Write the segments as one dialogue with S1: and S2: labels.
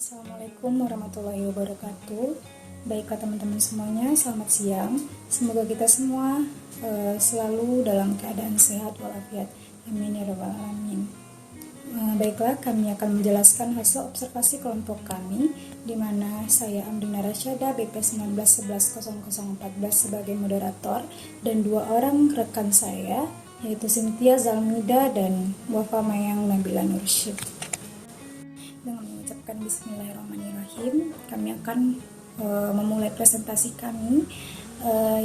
S1: Assalamualaikum warahmatullahi wabarakatuh. Baiklah teman-teman semuanya, selamat siang. Semoga kita semua selalu dalam keadaan sehat walafiat. Amin ya rabbal alamin. Baiklah, kami akan menjelaskan hasil observasi kelompok kami, di mana saya Amrina Rasyada BP 19110014 sebagai moderator dan dua orang rekan saya, yaitu Cynthia Zalmida dan Wafa Mayang Nabila Nursyid. Dengan mengucapkan bismillahirrahmanirrahim, kami akan memulai presentasi kami,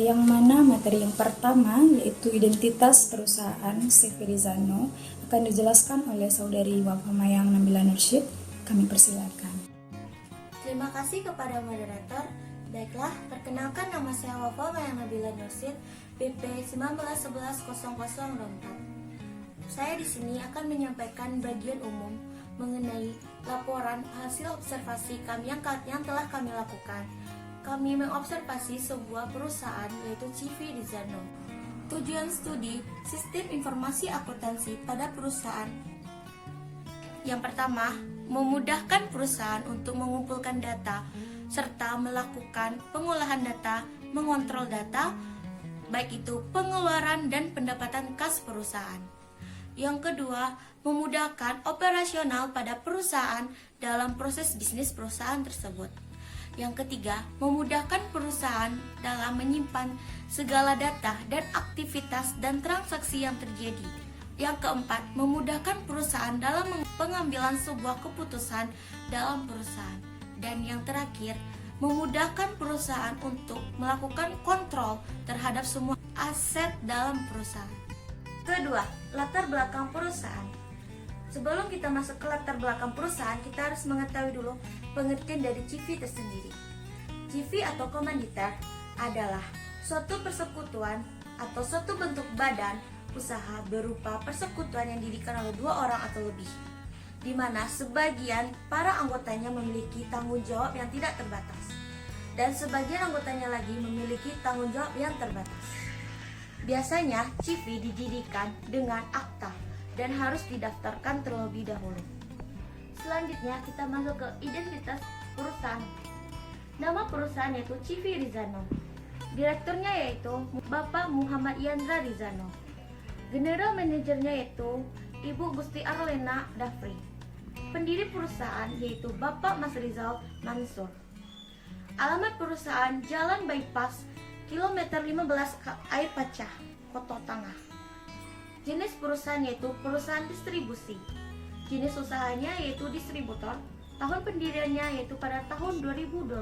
S1: yang mana materi yang pertama yaitu identitas perusahaan CV Rizano akan dijelaskan oleh saudari Wafa Mayang Nabila Nursyid. Kami persilakan.
S2: Terima kasih kepada moderator. Baiklah, perkenalkan nama saya Wafa Mayang Nabila Nursyid, BP 19110004. Saya di sini akan menyampaikan bagian umum mengenai laporan hasil observasi kami yang telah kami lakukan. Kami mengobservasi sebuah perusahaan yaitu CV Rizano. Tujuan studi sistem informasi akuntansi pada perusahaan. Yang pertama, memudahkan perusahaan untuk mengumpulkan data serta melakukan pengolahan data, mengontrol data, baik itu pengeluaran dan pendapatan kas perusahaan. Yang kedua, memudahkan operasional pada perusahaan dalam proses bisnis perusahaan tersebut. Yang ketiga, memudahkan perusahaan dalam menyimpan segala data dan aktivitas dan transaksi yang terjadi. Yang keempat, memudahkan perusahaan dalam pengambilan sebuah keputusan dalam perusahaan. Dan yang terakhir, memudahkan perusahaan untuk melakukan kontrol terhadap semua aset dalam perusahaan. Kedua, latar belakang perusahaan. Sebelum kita masuk ke latar belakang perusahaan, kita harus mengetahui dulu pengertian dari CV tersendiri. CV atau komanditer adalah suatu persekutuan atau suatu bentuk badan usaha berupa persekutuan yang didirikan oleh dua orang atau lebih, di mana sebagian para anggotanya memiliki tanggung jawab yang tidak terbatas, dan sebagian anggotanya lagi memiliki tanggung jawab yang terbatas. Biasanya CV didirikan dengan akta dan harus didaftarkan terlebih dahulu. Selanjutnya kita masuk ke identitas perusahaan. Nama perusahaan yaitu CV Rizano. Direkturnya yaitu Bapak Muhammad Yandra Rizano. General manajernya yaitu Ibu Gusti Arlena Dafri. Pendiri perusahaan yaitu Bapak Mas Rizal Mansur. Alamat perusahaan Jalan Bypass kilometer 15 Air Pacah, Koto Tangah. Jenis perusahaan yaitu perusahaan distribusi. Jenis usahanya yaitu distributor. Tahun pendiriannya yaitu pada tahun 2012.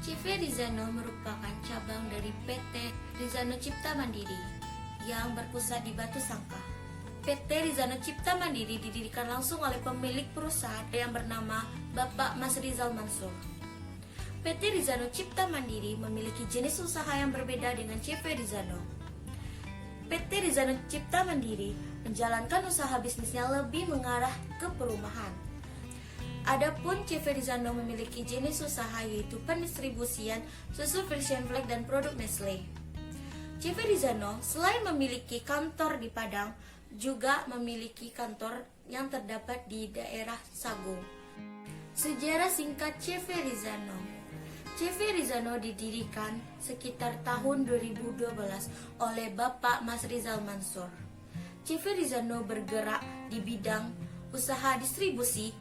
S2: CV Rizano merupakan cabang dari PT Rizano Cipta Mandiri yang berpusat di Batu Sangka. PT Rizano Cipta Mandiri didirikan langsung oleh pemilik perusahaan yang bernama Bapak Mas Rizal Mansur. PT Rizano Cipta Mandiri memiliki jenis usaha yang berbeda dengan CV Rizano. PT Rizano Cipta Mandiri menjalankan usaha bisnisnya lebih mengarah ke perumahan. Adapun CV Rizano memiliki jenis usaha yaitu pendistribusian susu Frisian Flag dan produk Nestle. CV Rizano selain memiliki kantor di Padang, juga memiliki kantor yang terdapat di daerah Sagung. Sejarah singkat CV Rizano. CV Rizano didirikan sekitar tahun 2012 oleh Bapak Mas Rizal Mansur. CV Rizano bergerak di bidang usaha distribusi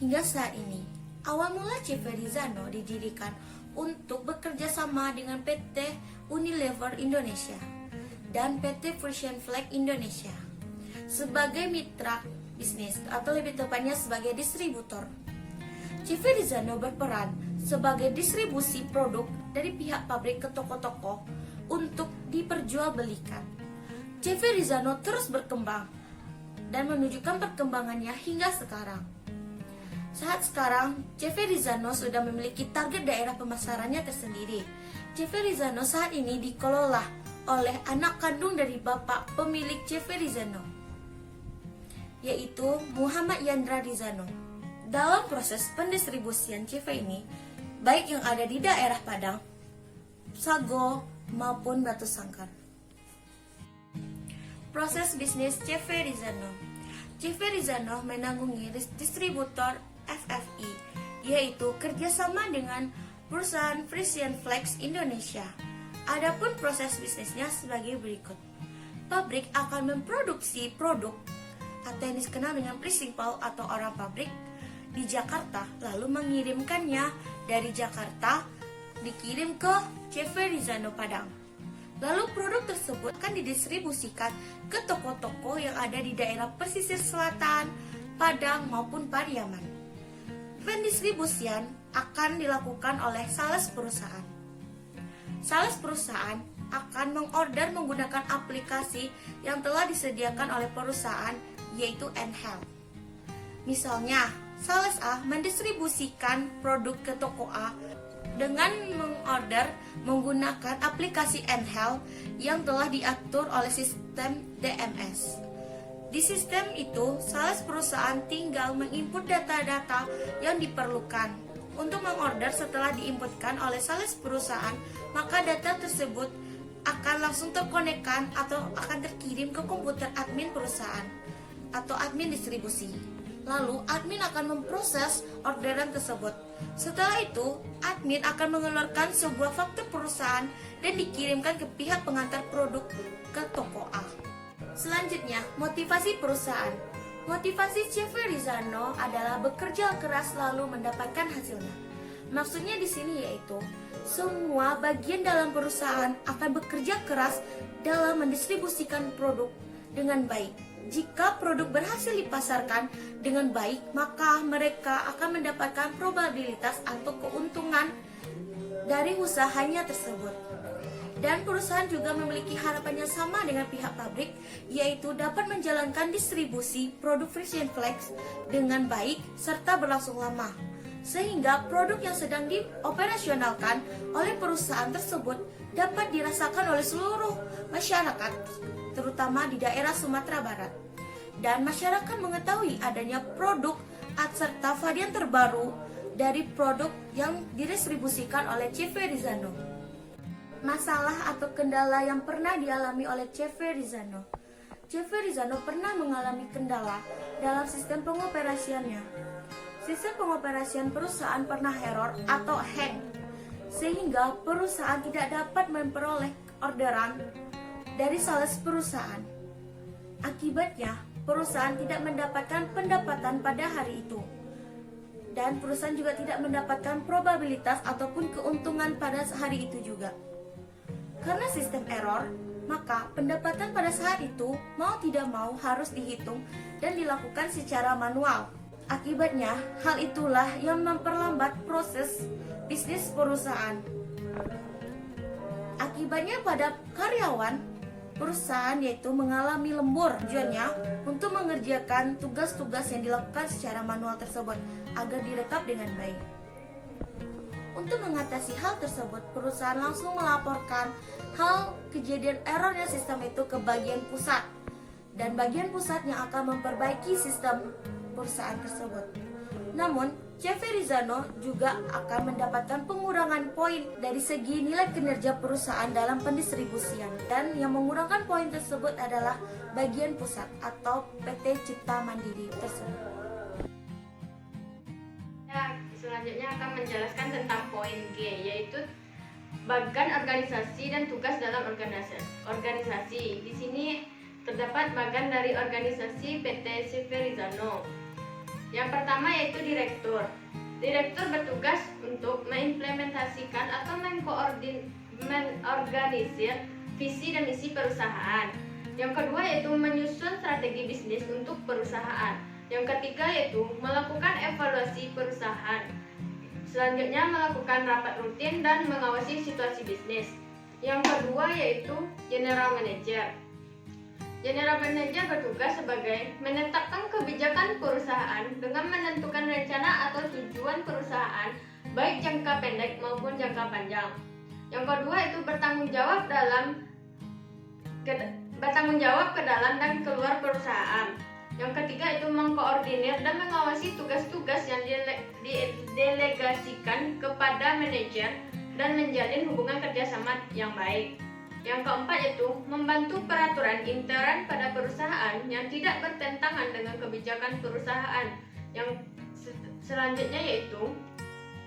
S2: hingga saat ini. Awal mula CV Rizano didirikan untuk bekerja sama dengan PT Unilever Indonesia dan PT Frisian Flag Indonesia sebagai mitra bisnis atau lebih tepatnya sebagai distributor. CV Rizano berperan sebagai distribusi produk dari pihak pabrik ke toko-toko untuk diperjualbelikan. CV Rizano terus berkembang dan menunjukkan perkembangannya hingga sekarang. Saat sekarang, CV Rizano sudah memiliki target daerah pemasarannya tersendiri. CV Rizano saat ini dikelola oleh anak kandung dari bapak pemilik CV Rizano, yaitu Muhammad Yandra Rizano. Dalam proses pendistribusian CV ini, baik yang ada di daerah Padang, Sago, maupun Batu Sangkar. Proses bisnis CV Rizano. CV Rizano menanggungi distributor FFI, yaitu kerjasama dengan perusahaan Frisian Flex Indonesia. Adapun proses bisnisnya sebagai berikut. Pabrik akan memproduksi produk atau yang dikenal dengan principal atau orang pabrik di Jakarta, lalu mengirimkannya dari Jakarta dikirim ke CV Rizano Padang. Lalu produk tersebut akan didistribusikan ke toko-toko yang ada di daerah pesisir selatan, Padang maupun Pariaman. Pendistribusian akan dilakukan oleh sales perusahaan. Sales perusahaan akan mengorder menggunakan aplikasi yang telah disediakan oleh perusahaan, yaitu nHealth. Misalnya, sales A mendistribusikan produk ke toko A dengan mengorder menggunakan aplikasi nHealth yang telah diatur oleh sistem DMS. Di sistem itu, sales perusahaan tinggal menginput data-data yang diperlukan. Untuk mengorder setelah diinputkan oleh sales perusahaan, maka data tersebut akan langsung terkonekkan atau akan terkirim ke komputer admin perusahaan atau admin distribusi. Lalu, admin akan memproses orderan tersebut. Setelah itu, admin akan mengeluarkan sebuah faktur perusahaan dan dikirimkan ke pihak pengantar produk ke toko A. Selanjutnya, motivasi perusahaan. Motivasi CV Rizano adalah bekerja keras lalu mendapatkan hasilnya. Maksudnya di sini yaitu semua bagian dalam perusahaan akan bekerja keras dalam mendistribusikan produk dengan baik. Jika produk berhasil dipasarkan dengan baik, maka mereka akan mendapatkan probabilitas atau keuntungan dari usahanya tersebut. Dan perusahaan juga memiliki harapan yang sama dengan pihak pabrik, yaitu dapat menjalankan distribusi produk Frisian Flex dengan baik serta berlangsung lama. Sehingga produk yang sedang dioperasionalkan oleh perusahaan tersebut dapat dirasakan oleh seluruh masyarakat, terutama di daerah Sumatera Barat. Dan masyarakat mengetahui adanya produk serta varian terbaru dari produk yang didistribusikan oleh CV Rizano. Masalah atau kendala yang pernah dialami oleh CV Rizano. CV Rizano pernah mengalami kendala dalam sistem pengoperasiannya. Sistem pengoperasian perusahaan pernah error atau hang, sehingga perusahaan tidak dapat memperoleh orderan dari sales perusahaan. Akibatnya, perusahaan tidak mendapatkan pendapatan pada hari itu. Dan perusahaan juga tidak mendapatkan probabilitas ataupun keuntungan pada hari itu juga. Karena sistem error, maka pendapatan pada saat itu mau tidak mau harus dihitung dan dilakukan secara manual. Akibatnya, hal itulah yang memperlambat proses bisnis perusahaan. Akibatnya pada karyawan perusahaan yaitu mengalami lembur. Tujuannya untuk mengerjakan tugas-tugas yang dilakukan secara manual tersebut agar direkap dengan baik. Untuk mengatasi hal tersebut, perusahaan langsung melaporkan hal kejadian errornya sistem itu ke bagian pusat, dan bagian pusat yang akan memperbaiki sistem perusahaan tersebut. Namun, CV Rizano juga akan mendapatkan pengurangan poin dari segi nilai kinerja perusahaan dalam pendistribusian, dan yang mengurangkan poin tersebut adalah bagian pusat atau PT Cipta Mandiri tersebut.
S3: Selanjutnya akan menjelaskan tentang poin G, yaitu bagan organisasi dan tugas dalam organisasi. Di sini terdapat bagan dari organisasi PT CV Rizano. Yang pertama yaitu direktur. Direktur bertugas untuk mengimplementasikan atau mengorganisir visi dan misi perusahaan. Yang kedua yaitu menyusun strategi bisnis untuk perusahaan. Yang ketiga yaitu melakukan evaluasi perusahaan. Selanjutnya melakukan rapat rutin dan mengawasi situasi bisnis. Yang kedua yaitu General Manager. General Manager bertugas sebagai menetapkan kebijakan perusahaan dengan menentukan rencana atau tujuan perusahaan baik jangka pendek maupun jangka panjang. Yang kedua itu bertanggung jawab ke dalam dan keluar perusahaan. Yang ketiga itu mengkoordinir dan mengawasi tugas-tugas yang didelegasikan kepada manajer dan menjalin hubungan kerjasama yang baik. Yang keempat itu membantu peraturan intern pada perusahaan yang tidak bertentangan dengan kebijakan perusahaan. Yang Selanjutnya yaitu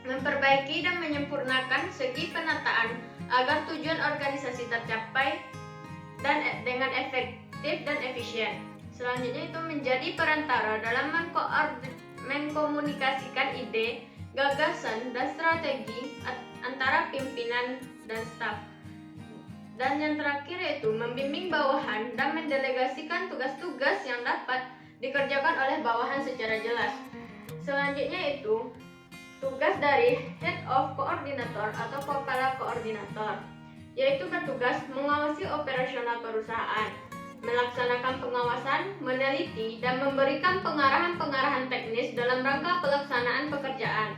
S3: memperbaiki dan menyempurnakan segi penataan agar tujuan organisasi tercapai dan dengan efektif dan efisien. Selanjutnya itu menjadi perantara dalam mengkomunikasikan ide, gagasan, dan strategi antara pimpinan dan staf. Dan yang terakhir yaitu membimbing bawahan dan mendelegasikan tugas-tugas yang dapat dikerjakan oleh bawahan secara jelas. Selanjutnya itu tugas dari Head of Coordinator atau Kepala Koordinator, yaitu bertugas mengawasi operasional perusahaan, melaksanakan pengawasan, meneliti, dan memberikan pengarahan-pengarahan teknis dalam rangka pelaksanaan pekerjaan.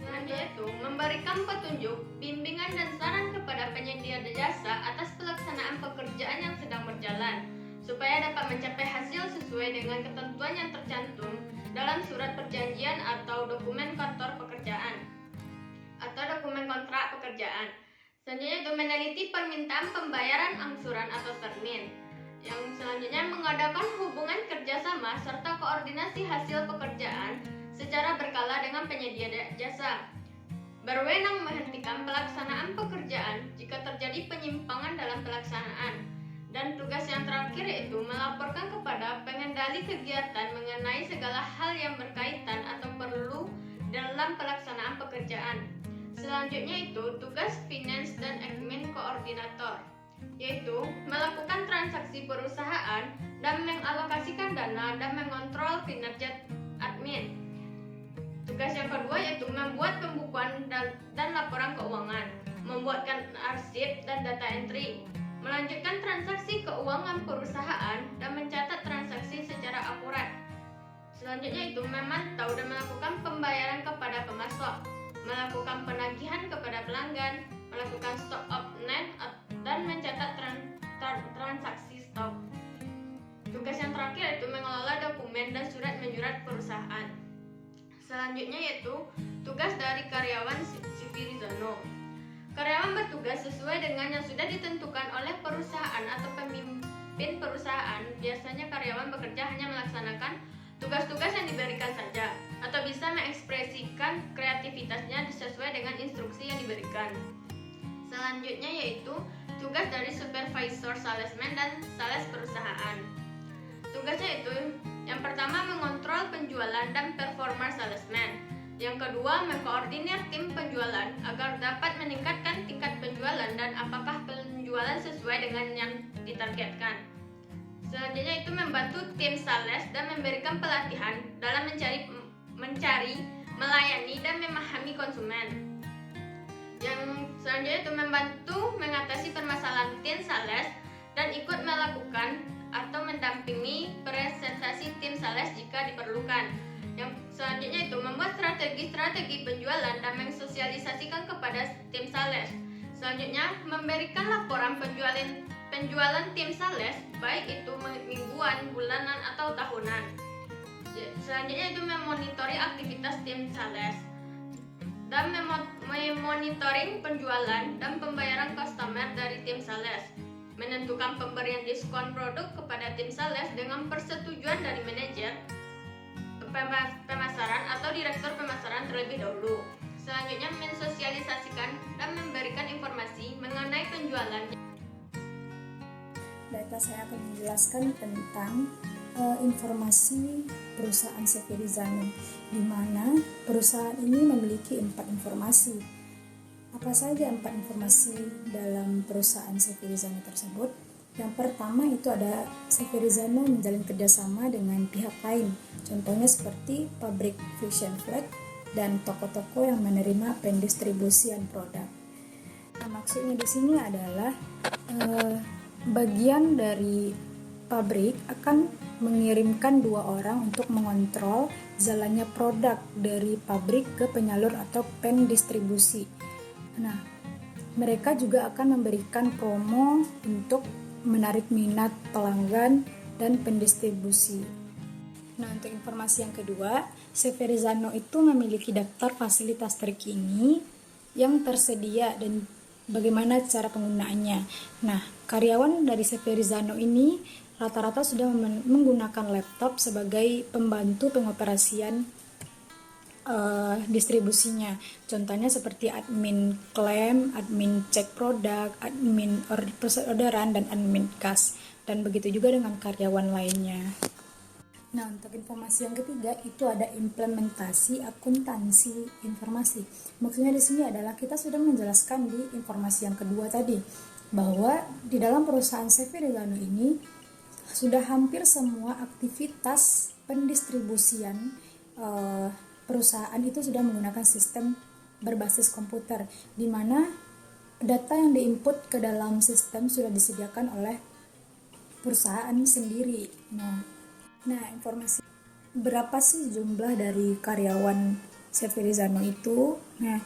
S3: Selanjutnya itu memberikan petunjuk, bimbingan, dan saran kepada penyedia jasa atas pelaksanaan pekerjaan yang sedang berjalan, supaya dapat mencapai hasil sesuai dengan ketentuan yang tercantum dalam surat perjanjian atau dokumen kantor pekerjaan atau dokumen kontrak pekerjaan. Selanjutnya itu meneliti permintaan pembayaran angsuran atau termin. Yang selanjutnya mengadakan hubungan kerjasama serta koordinasi hasil pekerjaan secara berkala dengan penyedia jasa. Berwenang menghentikan pelaksanaan pekerjaan jika terjadi penyimpangan dalam pelaksanaan. Dan tugas yang terakhir yaitu melaporkan kepada pengendali kegiatan mengenai segala hal yang berkaitan atau perlu dalam pelaksanaan pekerjaan. Selanjutnya itu tugas finance dan admin koordinator, yaitu melakukan transaksi perusahaan dan mengalokasikan dana dan mengontrol kinerja admin. Tugas yang kedua yaitu membuat pembukuan dan laporan keuangan, membuatkan arsip dan data entry, melanjutkan transaksi keuangan perusahaan dan mencatat transaksi secara akurat. Selanjutnya itu memantau dan melakukan pembayaran kepada pemasok, melakukan penagihan kepada pelanggan, melakukan stock of net dan mencatat transaksi stok. Tugas yang terakhir yaitu mengelola dokumen dan surat menyurat perusahaan. Selanjutnya yaitu tugas dari karyawan Civirizano. Karyawan bertugas sesuai dengan yang sudah ditentukan oleh perusahaan atau pemimpin perusahaan. Biasanya karyawan bekerja hanya melaksanakan tugas-tugas yang diberikan saja atau bisa mengekspresikan kreativitasnya sesuai dengan instruksi yang diberikan. Selanjutnya yaitu tugas dari supervisor salesman dan sales perusahaan. Tugasnya itu yang pertama mengontrol penjualan dan performa salesman. Yang kedua mengkoordinir tim penjualan agar dapat meningkatkan tingkat penjualan dan apakah penjualan sesuai dengan yang ditargetkan. Selanjutnya itu membantu tim sales dan memberikan pelatihan dalam mencari, melayani dan memahami konsumen. Yang selanjutnya itu membantu mengatasi permasalahan tim sales dan ikut melakukan atau mendampingi presentasi tim sales jika diperlukan. Yang selanjutnya itu membuat strategi penjualan dan mensosialisasikan kepada tim sales. Selanjutnya memberikan laporan penjualan tim sales, baik itu mingguan, bulanan, atau tahunan. Selanjutnya itu memonitori aktivitas tim sales dan memonitoring penjualan dan pembayaran customer dari tim sales. Menentukan pemberian diskon produk kepada tim sales dengan persetujuan dari manajer pemasaran atau direktur pemasaran terlebih dahulu. Selanjutnya mensosialisasikan dan memberikan informasi mengenai penjualan.
S1: Baiklah, saya akan menjelaskan tentang informasi perusahaan Civirizano, di mana perusahaan ini memiliki 4 informasi. Apa saja 4 informasi dalam perusahaan Civirizano tersebut? Yang pertama itu ada Civirizano menjalin kerjasama dengan pihak lain, contohnya seperti pabrik Fusion Flag dan toko-toko yang menerima pendistribusian produk. Nah, maksudnya di sini adalah bagian dari pabrik akan mengirimkan 2 orang untuk mengontrol jalannya produk dari pabrik ke penyalur atau pendistribusi. Nah, mereka juga akan memberikan promo untuk menarik minat pelanggan dan pendistribusi. Nah, untuk informasi yang kedua, Civirizano itu memiliki daftar fasilitas terkini yang tersedia dan bagaimana cara penggunaannya. Nah, karyawan dari Civirizano ini rata-rata sudah menggunakan laptop sebagai pembantu pengoperasian distribusinya. Contohnya seperti admin klaim, admin cek produk, admin orderan, dan admin kas. Dan begitu juga dengan karyawan lainnya. Nah, untuk informasi yang ketiga itu ada implementasi akuntansi informasi. Maksudnya di sini adalah kita sudah menjelaskan di informasi yang kedua tadi bahwa di dalam perusahaan CV Rizano ini sudah hampir semua aktivitas pendistribusian perusahaan itu sudah menggunakan sistem berbasis komputer, di mana data yang diinput ke dalam sistem sudah disediakan oleh perusahaan sendiri. Nah, informasi berapa sih jumlah dari karyawan CV Rizano itu? Nah,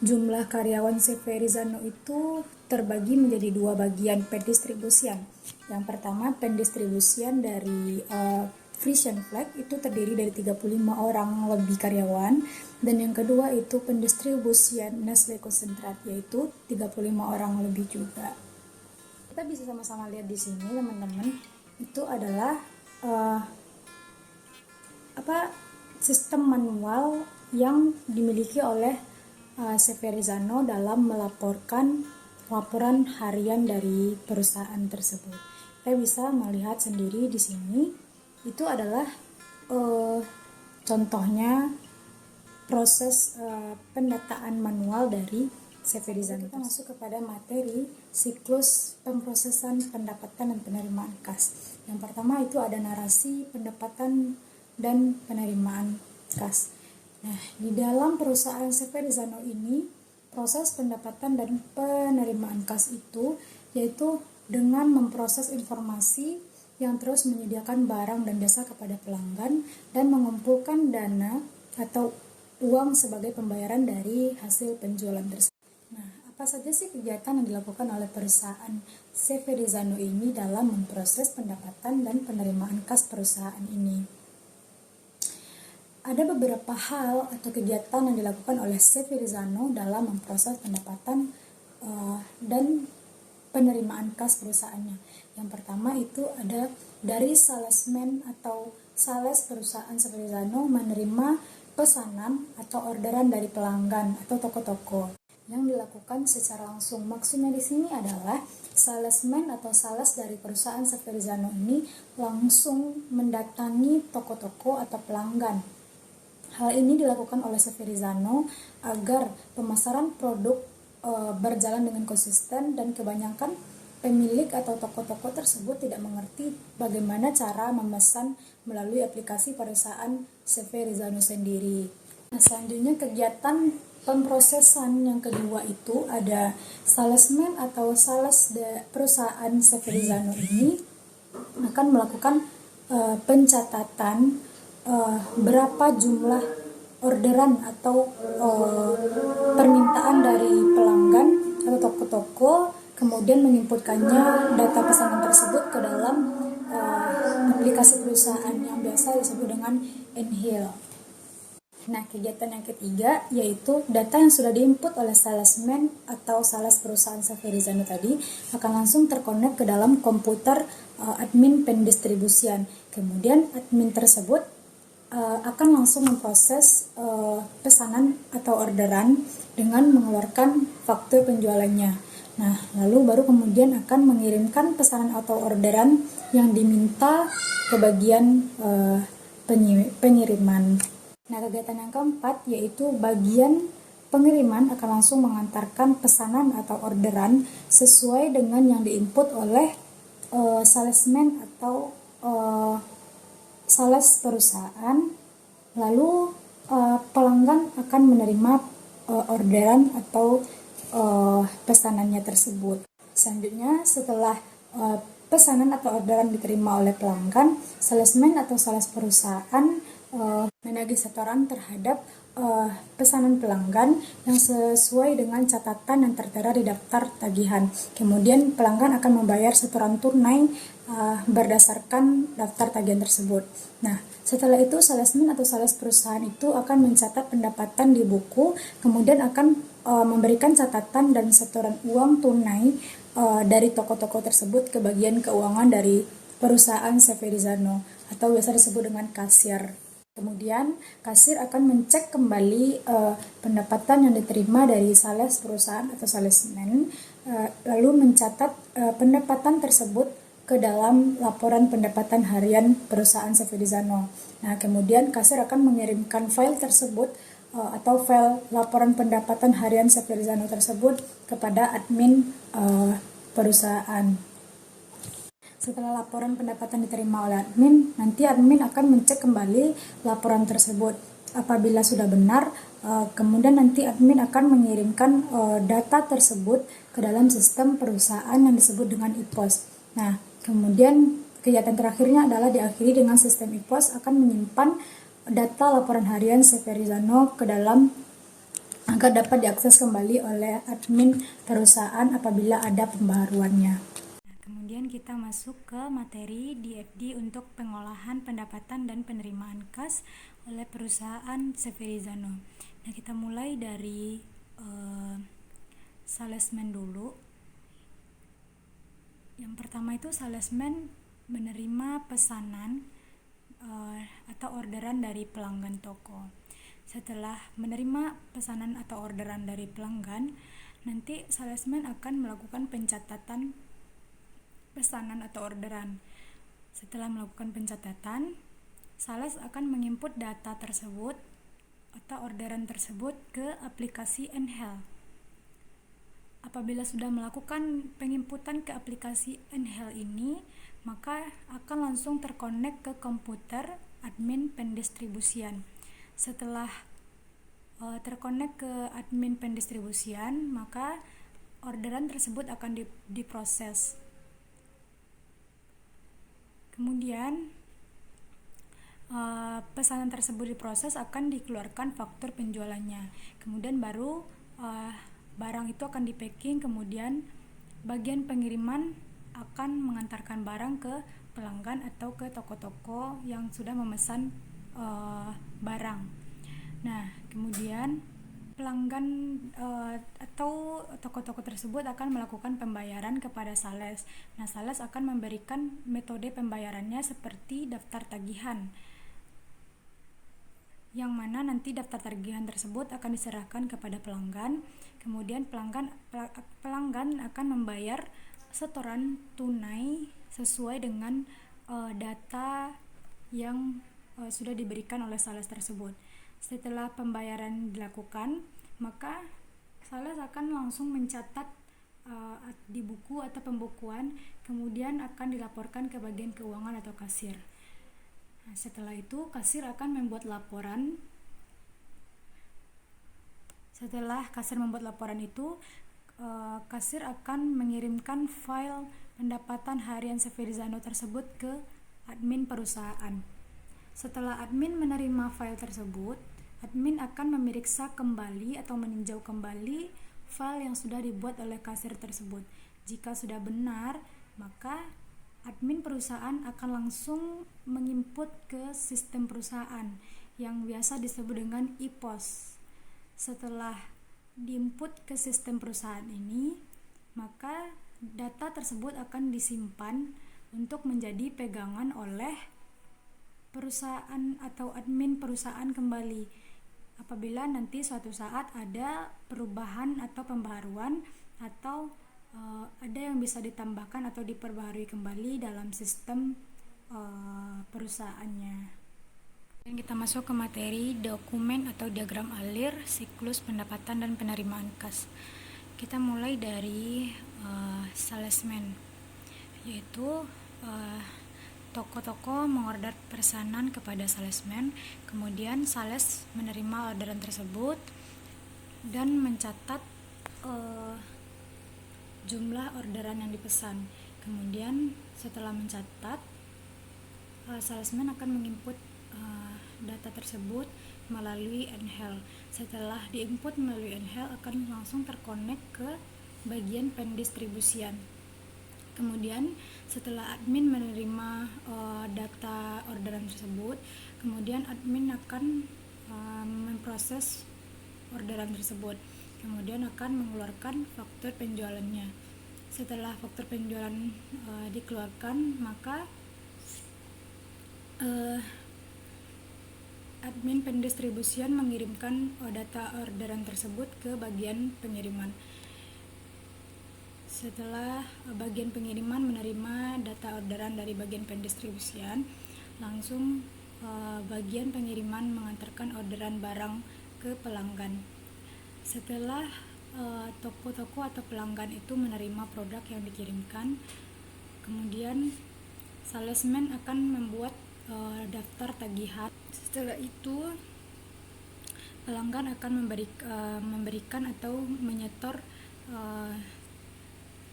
S1: jumlah karyawan CV Rizano itu terbagi menjadi dua bagian pendistribusian. Yang pertama, pendistribusian dari Frisian Flag itu terdiri dari 35 orang lebih karyawan, dan yang kedua itu pendistribusian Nestle Konsentrat, yaitu 35 orang lebih juga. Kita bisa sama-sama lihat di sini, teman-teman, itu adalah sistem manual yang dimiliki oleh CV Rizano dalam melaporkan laporan harian dari perusahaan tersebut. Kita bisa melihat sendiri di sini, itu adalah contohnya proses pendataan manual dari CV Rizano. Kita masuk kepada materi siklus pemrosesan pendapatan dan penerimaan kas. Yang pertama itu ada narasi pendapatan dan penerimaan kas. Nah, di dalam perusahaan CV Rizano ini, proses pendapatan dan penerimaan kas itu yaitu dengan memproses informasi yang terus menyediakan barang dan jasa kepada pelanggan dan mengumpulkan dana atau uang sebagai pembayaran dari hasil penjualan tersebut. Nah, apa saja sih kegiatan yang dilakukan oleh perusahaan CV Rizano ini dalam memproses pendapatan dan penerimaan kas perusahaan ini? Ada beberapa hal atau kegiatan yang dilakukan oleh CV Rizano dalam memproses pendapatan dan penerimaan kas perusahaannya. Yang pertama itu ada dari salesman atau sales perusahaan CV Rizano menerima pesanan atau orderan dari pelanggan atau toko-toko yang dilakukan secara langsung. Maksudnya di sini adalah salesman atau sales dari perusahaan CV Rizano ini langsung mendatangi toko-toko atau pelanggan. Hal ini dilakukan oleh CV Rizano agar pemasaran produk berjalan dengan konsisten, dan kebanyakan pemilik atau toko-toko tersebut tidak mengerti bagaimana cara memesan melalui aplikasi perusahaan CV Rizano sendiri. Nah, selanjutnya kegiatan pemrosesan yang kedua itu ada salesman atau sales perusahaan CV Rizano ini akan melakukan pencatatan berapa jumlah orderan atau permintaan dari pelanggan atau toko-toko, kemudian menginputkannya data pesanan tersebut ke dalam aplikasi perusahaan yang biasa disebut dengan Enhil. Nah, kegiatan yang ketiga yaitu data yang sudah diinput oleh salesman atau sales perusahaan CV Rizano tadi akan langsung terkonek ke dalam komputer admin pendistribusian. Kemudian admin tersebut akan langsung memproses pesanan atau orderan dengan mengeluarkan faktur penjualannya. Nah, lalu baru kemudian akan mengirimkan pesanan atau orderan yang diminta ke bagian pengiriman. Nah, kegiatan yang keempat yaitu bagian pengiriman akan langsung mengantarkan pesanan atau orderan sesuai dengan yang diinput oleh salesman atau sales perusahaan. Lalu pelanggan akan menerima orderan atau pesanannya tersebut. Selanjutnya, setelah pesanan atau orderan diterima oleh pelanggan, salesman atau sales perusahaan menagih setoran terhadap pesanan pelanggan yang sesuai dengan catatan yang tertera di daftar tagihan. Kemudian pelanggan akan membayar setoran tunai berdasarkan daftar tagihan tersebut. Nah, setelah itu salesman atau sales perusahaan itu akan mencatat pendapatan di buku, kemudian akan memberikan catatan dan setoran uang tunai dari toko-toko tersebut ke bagian keuangan dari perusahaan CV Rizano atau biasa disebut dengan kasir. Kemudian kasir akan mengecek kembali pendapatan yang diterima dari sales perusahaan atau salesman, lalu mencatat pendapatan tersebut ke dalam laporan pendapatan harian perusahaan Severizano. Nah, kemudian kasir akan mengirimkan file tersebut atau file laporan pendapatan harian Severizano tersebut kepada admin perusahaan. Setelah laporan pendapatan diterima oleh admin, nanti admin akan mengecek kembali laporan tersebut. Apabila sudah benar, kemudian nanti admin akan mengirimkan data tersebut ke dalam sistem perusahaan yang disebut dengan IPOS. Nah, kemudian kegiatan terakhirnya adalah diakhiri dengan sistem IPOS akan menyimpan data laporan harian Severizano ke dalam agar dapat diakses kembali oleh admin perusahaan apabila ada pembaharuannya. Kemudian kita masuk ke materi DFD untuk pengolahan pendapatan dan penerimaan kas oleh perusahaan Severizano. Nah, kita mulai dari salesman dulu. Yang pertama itu salesman menerima pesanan atau orderan dari pelanggan toko. Setelah menerima pesanan atau orderan dari pelanggan, nanti salesman akan melakukan pencatatan pesanan atau orderan. Setelah melakukan pencatatan, sales akan menginput data tersebut atau orderan tersebut ke aplikasi Enhel. Apabila sudah melakukan penginputan ke aplikasi Enhel ini, maka akan langsung terkonek ke komputer admin pendistribusian. Setelah terkonek ke admin pendistribusian, maka orderan tersebut akan diproses. Kemudian pesanan tersebut diproses akan dikeluarkan faktur penjualannya. Kemudian baru barang itu akan di-packing, kemudian bagian pengiriman akan mengantarkan barang ke pelanggan atau ke toko-toko yang sudah memesan barang. Nah, kemudian pelanggan atau toko-toko tersebut akan melakukan pembayaran kepada sales. Nah, sales akan memberikan metode pembayarannya seperti daftar tagihan, yang mana nanti daftar tagihan tersebut akan diserahkan kepada pelanggan. Kemudian pelanggan akan membayar setoran tunai sesuai dengan data yang sudah diberikan oleh sales tersebut. Setelah pembayaran dilakukan, maka sales akan langsung mencatat di buku atau pembukuan, kemudian akan dilaporkan ke bagian keuangan atau kasir. Nah, setelah itu kasir akan membuat laporan. Setelah kasir membuat laporan itu, kasir akan mengirimkan file pendapatan harian Severizano tersebut ke admin perusahaan. Setelah admin menerima file tersebut, admin akan memeriksa kembali atau meninjau kembali file yang sudah dibuat oleh kasir tersebut. Jika sudah benar, maka admin perusahaan akan langsung menginput ke sistem perusahaan yang biasa disebut dengan IPOS. Setelah diinput ke sistem perusahaan ini, maka data tersebut akan disimpan untuk menjadi pegangan oleh perusahaan atau admin perusahaan kembali. Apabila nanti suatu saat ada perubahan atau pembaharuan atau ada yang bisa ditambahkan atau diperbaharui kembali dalam sistem perusahaannya. Dan kita masuk ke materi dokumen atau diagram alir siklus pendapatan dan penerimaan kas. Kita mulai dari salesman, yaitu toko-toko mengorder pesanan kepada salesman, kemudian sales menerima orderan tersebut dan mencatat jumlah orderan yang dipesan. Kemudian setelah mencatat, salesman akan menginput data tersebut melalui Enhel. Setelah diinput melalui Enhel, akan langsung terkonek ke bagian pendistribusian. Kemudian setelah admin menerima data orderan tersebut, kemudian admin akan memproses orderan tersebut, kemudian akan mengeluarkan faktur penjualannya. Setelah faktur penjualan dikeluarkan, maka admin pendistribusian mengirimkan data orderan tersebut ke bagian pengiriman. Setelah bagian pengiriman menerima data orderan dari bagian pendistribusian, langsung bagian pengiriman mengantarkan orderan barang ke pelanggan. Setelah toko-toko atau pelanggan itu menerima produk yang dikirimkan, kemudian salesman akan membuat daftar tagihan. Setelah itu pelanggan akan memberikan atau menyetor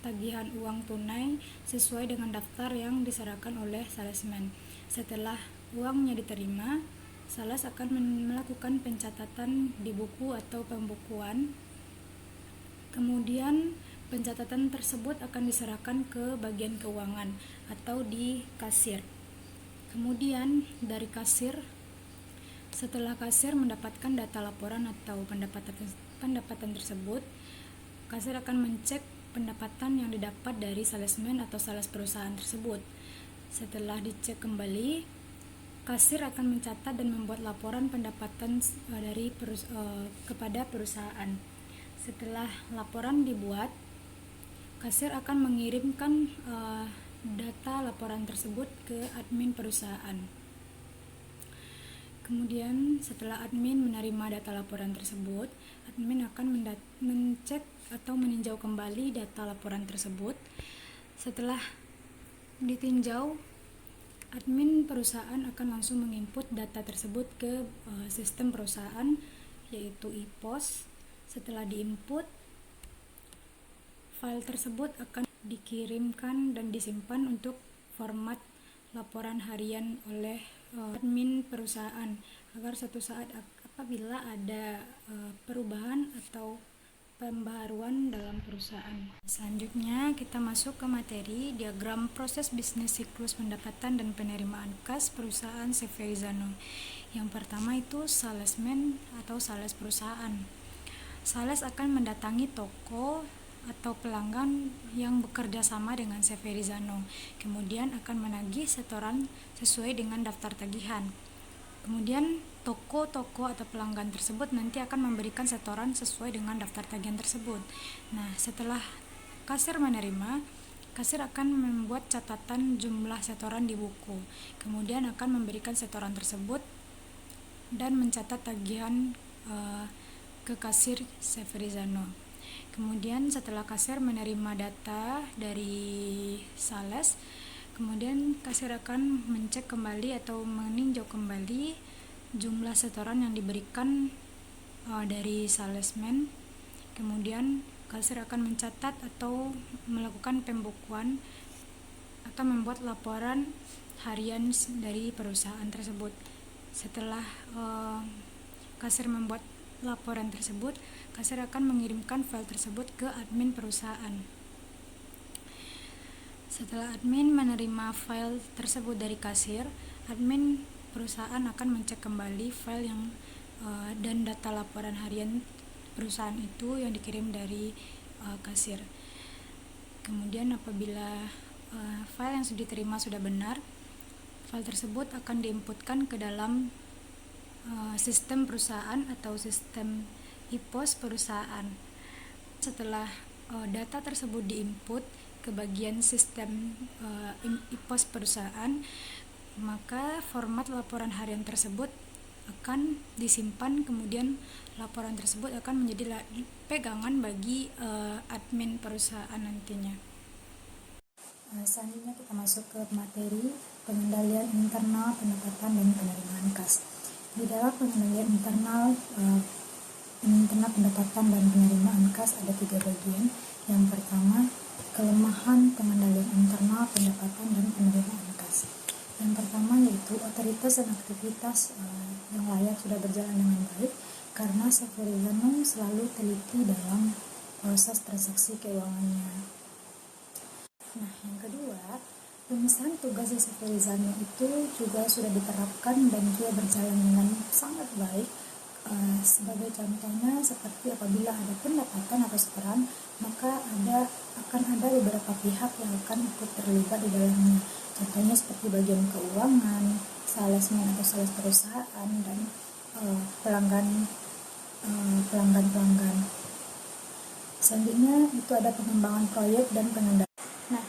S1: tagihan uang tunai sesuai dengan daftar yang diserahkan oleh salesman. Setelah uangnya diterima, sales akan melakukan pencatatan di buku atau pembukuan. Kemudian pencatatan tersebut akan diserahkan ke bagian keuangan atau di kasir. Kemudian dari kasir, setelah kasir mendapatkan data laporan atau pendapatan tersebut, kasir akan mengecek pendapatan yang didapat dari salesman atau sales perusahaan tersebut. Setelah dicek kembali, kasir akan mencatat dan membuat laporan pendapatan kepada perusahaan. Setelah laporan dibuat, kasir akan mengirimkan data laporan tersebut ke admin perusahaan. Kemudian setelah admin menerima data laporan tersebut, admin akan mengecek atau meninjau kembali data laporan tersebut. Setelah ditinjau, admin perusahaan akan langsung menginput data tersebut ke sistem perusahaan, yaitu e-pos. Setelah diinput, file tersebut akan dikirimkan dan disimpan untuk format laporan harian oleh admin perusahaan, agar suatu saat apabila ada perubahan atau pembaharuan dalam perusahaan. Selanjutnya kita masuk ke materi diagram proses bisnis siklus pendapatan dan penerimaan kas perusahaan Severizano. Yang pertama itu salesman atau sales perusahaan. Sales akan mendatangi toko atau pelanggan yang bekerja sama dengan Severizano, kemudian akan menagih setoran sesuai dengan daftar tagihan. Kemudian toko-toko atau pelanggan tersebut nanti akan memberikan setoran sesuai dengan daftar tagihan tersebut. Nah, setelah kasir menerima, kasir akan membuat catatan jumlah setoran di buku, kemudian akan memberikan setoran tersebut dan mencatat tagihan ke kasir Severizano. Kemudian setelah kasir menerima data dari sales, kemudian kasir akan mengecek kembali atau meninjau kembali jumlah setoran yang diberikan dari salesman. Kemudian kasir akan mencatat atau melakukan pembukuan atau membuat laporan harian dari perusahaan tersebut. Setelah kasir membuat laporan tersebut, kasir akan mengirimkan file tersebut ke admin perusahaan. Setelah admin menerima file tersebut dari kasir, admin perusahaan akan mengecek kembali file yang dan data laporan harian perusahaan itu yang dikirim dari kasir. Kemudian apabila file yang sudah diterima sudah benar, file tersebut akan diinputkan ke dalam sistem perusahaan atau sistem e-pos perusahaan. Setelah data tersebut diinput ke bagian sistem e-pos perusahaan, maka format laporan harian tersebut akan disimpan, kemudian laporan tersebut akan menjadi pegangan bagi admin perusahaan nantinya.
S4: Selanjutnya kita masuk ke materi pengendalian internal pendapatan dan penerimaan kas. Di dalam pengendalian internal pendapatan dan penerimaan kas ada 3 bagian. Yang pertama, kelemahan pengendalian internal pendapatan dan penerimaan kas. Yang pertama yaitu otoritas dan aktivitas yang layak sudah berjalan dengan baik, karena Severizano selalu teliti dalam proses transaksi keuangannya. Nah, yang kedua, pemisahan tugas di Severizano itu juga sudah diterapkan dan juga berjalan dengan sangat baik. Sebagai contohnya, seperti apabila ada pendapatan atau setoran, maka akan ada beberapa pihak yang akan ikut terlibat di dalamnya. Contohnya seperti bagian keuangan, salesman atau sales perusahaan dan pelanggan. Selanjutnya itu ada pengembangan proyek dan pengendalian. Nah,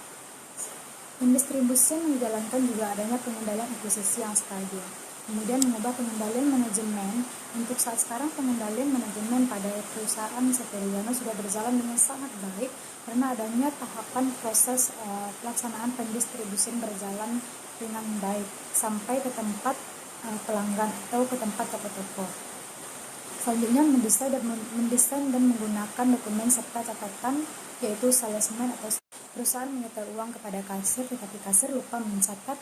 S4: pendistribusian menjalankan juga adanya pengendalian akuisisi yang stabil. Kemudian mengubah pengendalian manajemen. Untuk saat sekarang pengendalian manajemen pada perusahaan Severiano sudah berjalan dengan sangat baik karena adanya tahapan proses pelaksanaan pendistribusian berjalan dengan baik sampai ke tempat pelanggan atau ke tempat toko-toko. Selanjutnya mendesain dan menggunakan dokumen serta catatan, yaitu salesman atau perusahaan menyetor uang kepada kasir, tetapi kasir lupa mencatat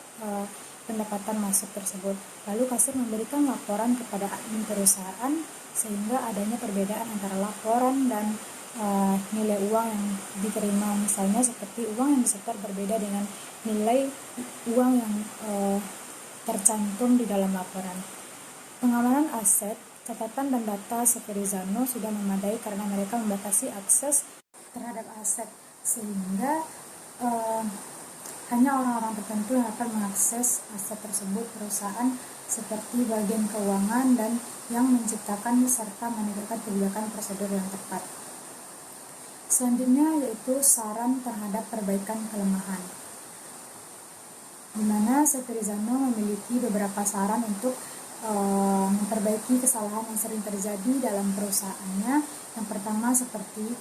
S4: pendapatan masuk tersebut. Lalu kasir memberikan laporan kepada admin perusahaan sehingga adanya perbedaan antara laporan dan nilai uang yang diterima. Misalnya seperti uang yang disetor berbeda dengan nilai uang yang tercantum di dalam laporan. Pengamanan aset, catatan dan data Severiano sudah memadai karena mereka membatasi akses terhadap aset sehingga hanya orang-orang tertentu yang akan mengakses aset tersebut perusahaan seperti bagian keuangan dan yang menciptakan serta menegakkan kebijakan prosedur yang tepat. Selanjutnya yaitu saran terhadap perbaikan kelemahan, di mana Severiano memiliki beberapa saran untuk memperbaiki kesalahan yang sering terjadi dalam perusahaannya. Yang pertama seperti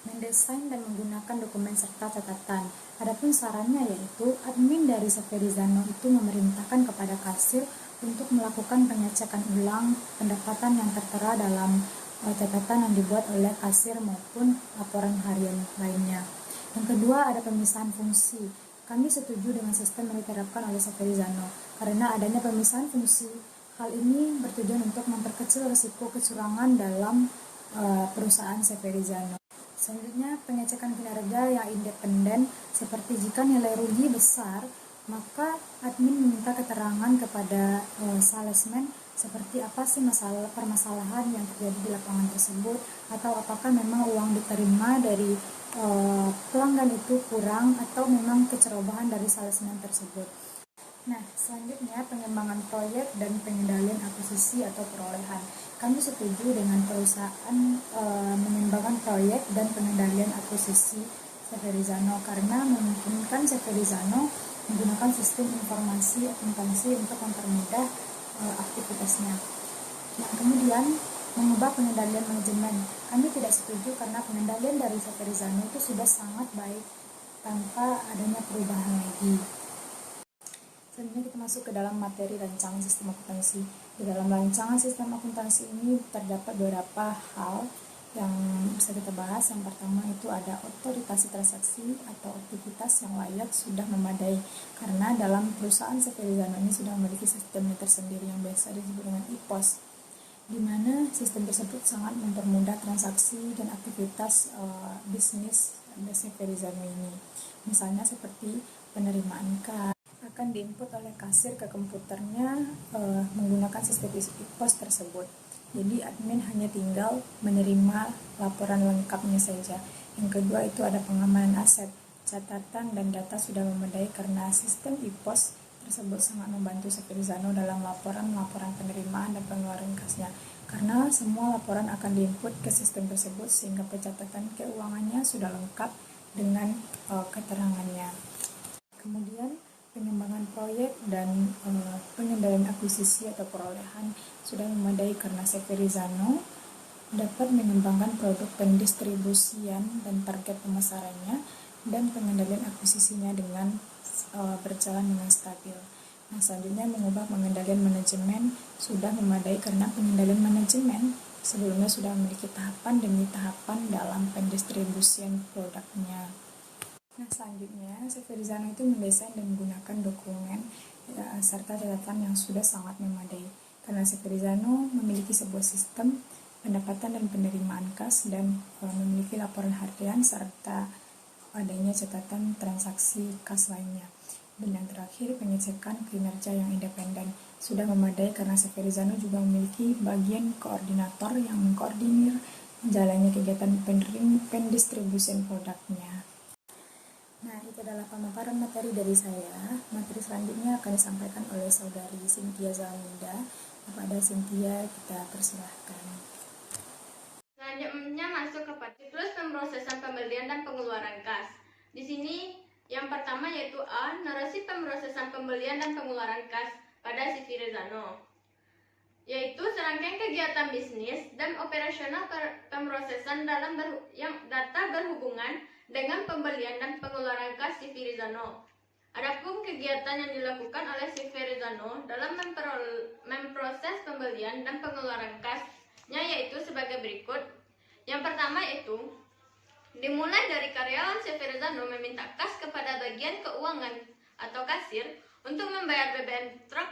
S4: mendesain dan menggunakan dokumen serta catatan. Adapun sarannya yaitu admin dari Severiano itu memerintahkan kepada kasir untuk melakukan pengecekan ulang pendapatan yang tertera dalam catatan yang dibuat oleh kasir maupun laporan harian lainnya. Yang kedua ada pemisahan fungsi. Kami setuju dengan sistem yang diterapkan oleh Severiano karena adanya pemisahan fungsi. Hal ini bertujuan untuk memperkecil risiko kecurangan dalam perusahaan Severiano. Selanjutnya, pengecekan kinerja yang independen, seperti jika nilai rugi besar, maka admin meminta keterangan kepada salesman seperti apa sih permasalahan yang terjadi di lapangan tersebut, atau apakah memang uang diterima dari pelanggan itu kurang atau memang kecerobohan dari salesman tersebut. Nah, selanjutnya pengembangan proyek dan pengendalian akuisisi atau perolehan. Kami setuju dengan perusahaan mengembangkan proyek dan pengendalian akuisisi Severiano karena memungkinkan Severiano menggunakan sistem informasi akuntansi untuk mempermudah aktivitasnya. Nah, kemudian mengubah pengendalian manajemen. Kami tidak setuju karena pengendalian dari Severiano itu sudah sangat baik tanpa adanya perubahan lagi. Selanjutnya kita masuk ke dalam materi rancangan sistem akuntansi. Di dalam rancangan sistem akuntansi ini terdapat beberapa hal yang bisa kita bahas. Yang pertama itu ada otorisasi transaksi atau aktivitas yang layak sudah memadai karena dalam perusahaan Severiano ini sudah memiliki sistemnya tersendiri yang biasa disebut dengan IPOS, di mana sistem tersebut sangat mempermudah transaksi dan aktivitas bisnis Severiano ini. Misalnya seperti penerimaan kas akan diinput oleh kasir ke komputernya menggunakan sistem IPOS tersebut. Jadi admin hanya tinggal menerima laporan lengkapnya saja. Yang kedua itu ada pengamanan aset, catatan dan data sudah memadai karena sistem IPOS tersebut sangat membantu Severiano dalam laporan penerimaan dan pengeluaran kasnya. Karena semua laporan akan diinput ke sistem tersebut sehingga pencatatan keuangannya sudah lengkap dengan keterangannya. Kemudian pengembangan proyek dan pengendalian akuisisi atau perolehan sudah memadai karena Severiano dapat mengembangkan produk pendistribusian dan target pemasarannya dan pengendalian akuisisinya dengan berjalan dengan stabil. Nah, selanjutnya mengubah pengendalian manajemen sudah memadai karena pengendalian manajemen sebelumnya sudah memiliki tahapan demi tahapan dalam pendistribusian produknya. Nah, selanjutnya Severiano itu mendesain dan menggunakan dokumen serta catatan yang sudah sangat memadai karena Severiano memiliki sebuah sistem pendapatan dan penerimaan kas dan memiliki laporan harian serta adanya catatan transaksi kas lainnya. Dan yang terakhir, pengecekan kinerja yang independen sudah memadai karena Severiano juga memiliki bagian koordinator yang mengkoordinir jalannya kegiatan pendistribusian produknya. Nah, itu
S1: adalah pemaparan materi dari saya. Materi selanjutnya akan disampaikan oleh saudari Cynthia Zalminda. Kepada Cynthia kita persilahkan.
S3: Selanjutnya masuk kepada siklus pemrosesan pembelian dan pengeluaran kas. Di sini yang pertama yaitu A. Narasi pemrosesan pembelian dan pengeluaran kas pada si Firizano, yaitu serangkaian kegiatan bisnis dan operasional pemrosesan dalam yang data berhubungan dengan pembelian dan pengeluaran kas si Firizano. Adapun kegiatan yang dilakukan oleh si Firizano dalam memproses pembelian dan pengeluaran kasnya yaitu sebagai berikut. Yang pertama itu dimulai dari karyawan si Firizano meminta kas kepada bagian keuangan atau kasir untuk membayar BBM truk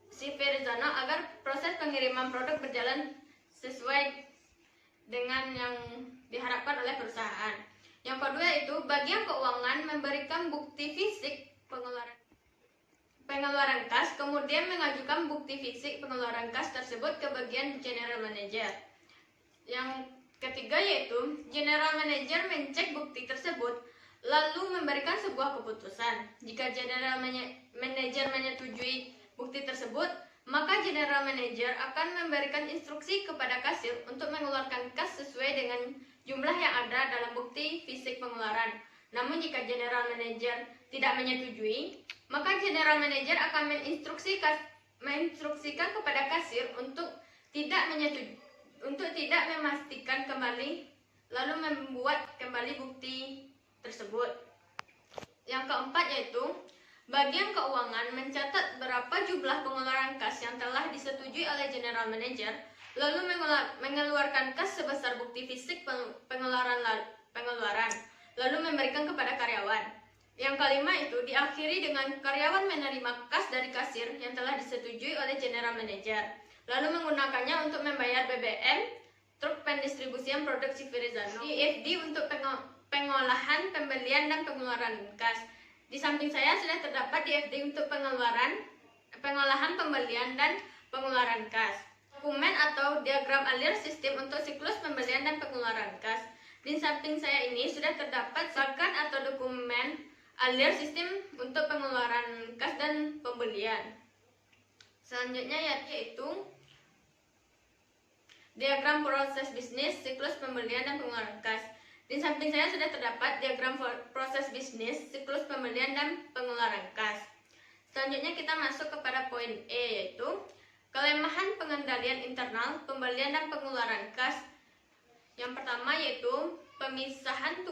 S3: si Firizano agar proses pengiriman produk berjalan sesuai dengan yang diharapkan oleh perusahaan. Yang kedua itu bagian keuangan memberikan bukti fisik pengeluaran kas, kemudian mengajukan bukti fisik pengeluaran kas tersebut ke bagian general manager. Yang ketiga yaitu general manager mencek bukti tersebut lalu memberikan sebuah keputusan. Jika general manager menyetujui bukti tersebut, maka general manager akan memberikan instruksi kepada kasir untuk mengeluarkan kas sesuai dengan jumlah yang ada dalam bukti fisik pengeluaran. Namun jika general manager tidak menyetujui, maka general manager akan menginstruksikan kepada kasir untuk tidak memastikan kembali lalu membuat kembali bukti tersebut. Yang keempat yaitu bagian keuangan mencatat berapa jumlah pengeluaran kas yang telah disetujui oleh general manager, lalu mengeluarkan kas sebesar bukti fisik pengeluaran, lalu memberikan kepada karyawan. Yang kelima itu diakhiri dengan karyawan menerima kas dari kasir yang telah disetujui oleh general manager, lalu menggunakannya untuk membayar BBM truk pendistribusian produk si Firizano, DFD untuk pengolahan, pembelian, dan pengeluaran kas. Di samping saya sudah terdapat DFD untuk pengolahan, pembelian, dan pengeluaran kas. Dokumen atau diagram alir sistem untuk siklus pembelian dan pengeluaran kas. Di samping saya ini sudah terdapat sakan atau dokumen alir sistem untuk pengeluaran kas dan pembelian. Selanjutnya yaitu diagram proses bisnis, siklus pembelian dan pengeluaran kas. Di samping saya sudah terdapat diagram proses bisnis, siklus pembelian dan pengeluaran kas. Selanjutnya kita masuk kepada poin E, yaitu kelemahan pengendalian internal, pembelian dan pengeluaran kas. Yang pertama yaitu pemisahan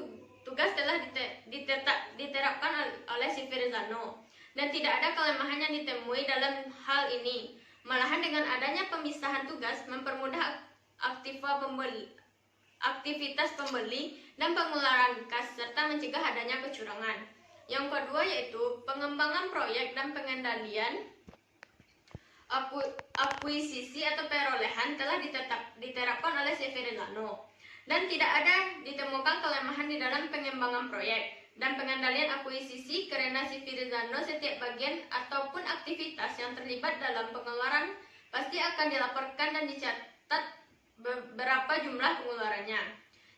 S3: tugas telah diterapkan oleh si Firizano dan tidak ada kelemahan yang ditemui dalam hal ini. Malahan dengan adanya pemisahan tugas mempermudah aktivitas pembeli dan pengeluaran kas serta mencegah adanya kecurangan. Yang kedua yaitu pengembangan proyek dan pengendalian akuisisi atau perolehan telah diterapkan oleh si Firizano dan tidak ada ditemukan kelemahan di dalam pengembangan proyek dan pengendalian akuisisi karena si Firizano setiap bagian ataupun aktivitas yang terlibat dalam pengeluaran pasti akan dilaporkan dan dicatat berapa jumlah pengeluarannya.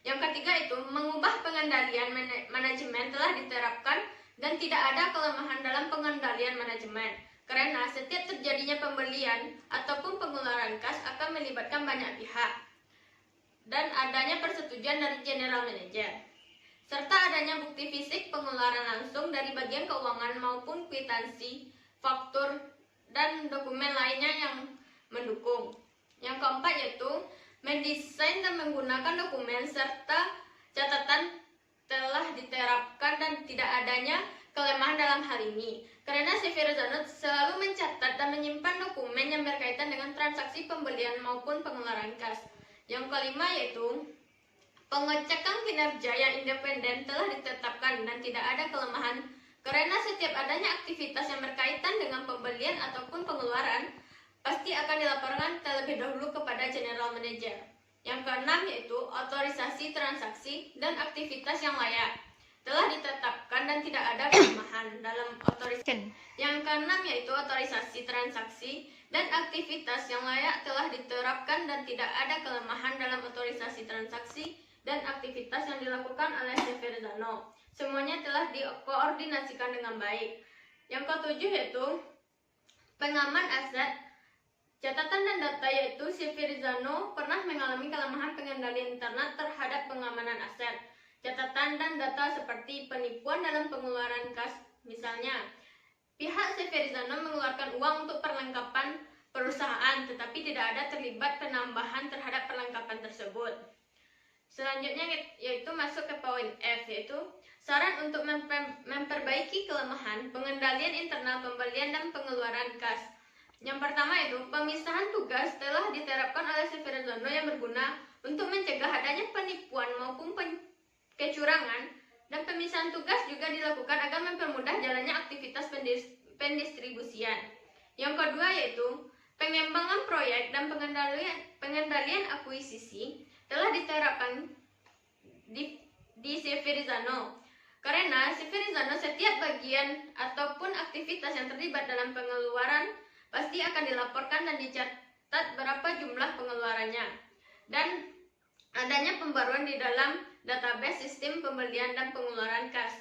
S3: Yang ketiga itu mengubah pengendalian manajemen telah diterapkan dan tidak ada kelemahan dalam pengendalian manajemen karena setiap terjadinya pembelian ataupun pengeluaran kas akan melibatkan banyak pihak dan adanya persetujuan dari general manager serta adanya bukti fisik pengeluaran langsung dari bagian keuangan maupun kwitansi, faktur, dan dokumen lainnya yang mendukung. Yang keempat yaitu mendesain dan menggunakan dokumen serta catatan telah diterapkan dan tidak adanya kelemahan dalam hal ini karena si Firizano selalu mencatat dan menyimpan dokumen yang berkaitan dengan transaksi pembelian maupun pengeluaran kas. Yang kelima yaitu pengecekan kinerja yang independen telah ditetapkan dan tidak ada kelemahan karena setiap adanya aktivitas yang berkaitan dengan pembelian ataupun pengeluaran pasti akan dilaporkan terlebih dahulu kepada general manager. Yang keenam yaitu otorisasi transaksi dan aktivitas yang layak telah ditetapkan dan tidak ada kelemahan dalam otorisasi. Yang keenam yaitu otorisasi transaksi dan aktivitas yang layak telah diterapkan dan tidak ada kelemahan dalam otorisasi transaksi dan aktivitas yang dilakukan oleh si Firzano. Semuanya telah dikoordinasikan dengan baik. Yang ketujuh yaitu pengaman aset, catatan dan data, yaitu si Firzano pernah mengalami kelemahan pengendalian internet terhadap pengamanan aset, catatan dan data seperti penipuan dalam pengeluaran kas. Misalnya, pihak si Firzano mengeluarkan uang untuk perlengkapan perusahaan, tetapi tidak ada terlibat penambahan terhadap perlengkapan tersebut. Selanjutnya yaitu masuk ke poin F, yaitu saran untuk memperbaiki kelemahan pengendalian internal pembelian dan pengeluaran kas. Yang pertama itu pemisahan tugas telah diterapkan oleh si Firzano yang berguna untuk mencegah adanya penipuan maupun kecurangan, dan pemisahan tugas juga dilakukan agar mempermudah jalannya aktivitas pendistribusian. Yang kedua yaitu pengembangan proyek dan pengendalian akuisisi telah diterapkan di si Firzano. Karena si Firzano setiap bagian ataupun aktivitas yang terlibat dalam pengeluaran pasti akan dilaporkan dan dicatat berapa jumlah pengeluarannya, dan adanya pembaruan di dalam database sistem pembelian dan pengeluaran kas.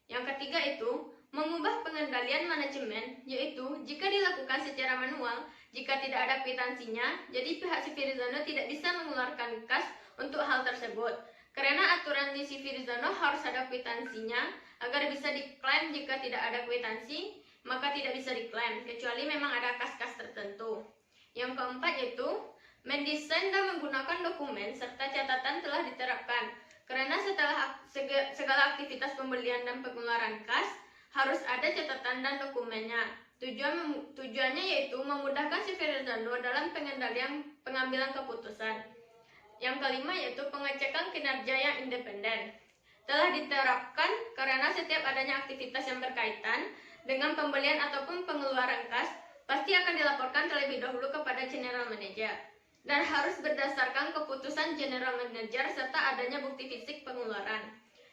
S3: Yang ketiga itu mengubah pengendalian manajemen, yaitu jika dilakukan secara manual, jika tidak ada kwitansinya, jadi pihak si Firzano tidak bisa mengeluarkan kas untuk hal tersebut. Karena aturan di si Firzano harus ada kwitansinya agar bisa diklaim. Jika tidak ada kwitansi, maka tidak bisa diklaim, kecuali memang ada kas-kas tertentu. Yang keempat yaitu mendesain dan menggunakan dokumen serta catatan telah diterapkan. Karena setelah segala aktivitas pembelian dan pengeluaran kas, harus ada catatan dan dokumennya. Tujuannya yaitu memudahkan si Firzano dalam pengambilan keputusan. Yang kelima yaitu pengecekan kinerja yang independen. Telah diterapkan karena setiap adanya aktivitas yang berkaitan dengan pembelian ataupun pengeluaran kas pasti akan dilaporkan terlebih dahulu kepada General Manager dan harus berdasarkan keputusan General Manager serta adanya bukti fisik pengeluaran.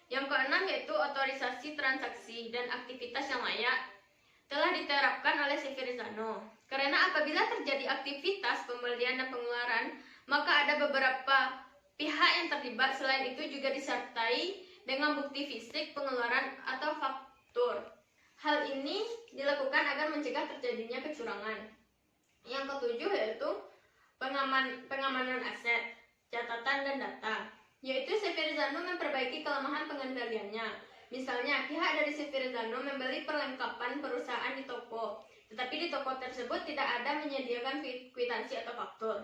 S3: Yang keenam yaitu otorisasi transaksi dan aktivitas yang layak telah diterapkan oleh si Firzano. Karena apabila terjadi aktivitas pembelian dan pengeluaran, maka ada beberapa pihak yang terlibat. Selain itu juga disertai dengan bukti fisik pengeluaran atau faktur. Hal ini dilakukan agar mencegah terjadinya kecurangan. Yang ketujuh yaitu pengamanan aset, catatan dan data, yaitu si Firzano memperbaiki kelemahan pengendaliannya. Misalnya, pihak dari si Firzano membeli perlengkapan perusahaan di toko, tetapi di toko tersebut tidak ada menyediakan kwitansi atau faktur.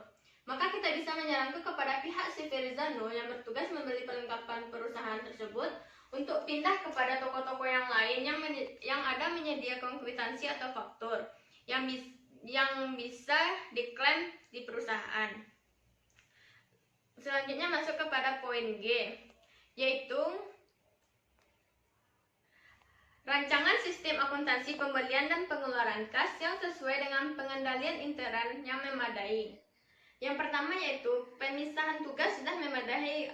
S3: Maka kita bisa menyarankan kepada pihak si Firzano yang bertugas membeli perlengkapan perusahaan tersebut untuk pindah kepada toko-toko yang lain yang ada menyediakan kwitansi atau faktur yang bisa diklaim di perusahaan. Selanjutnya masuk kepada poin G, yaitu rancangan sistem akuntansi pembelian dan pengeluaran kas yang sesuai dengan pengendalian intern yang memadai. Yang pertama yaitu pemisahan tugas sudah memadai.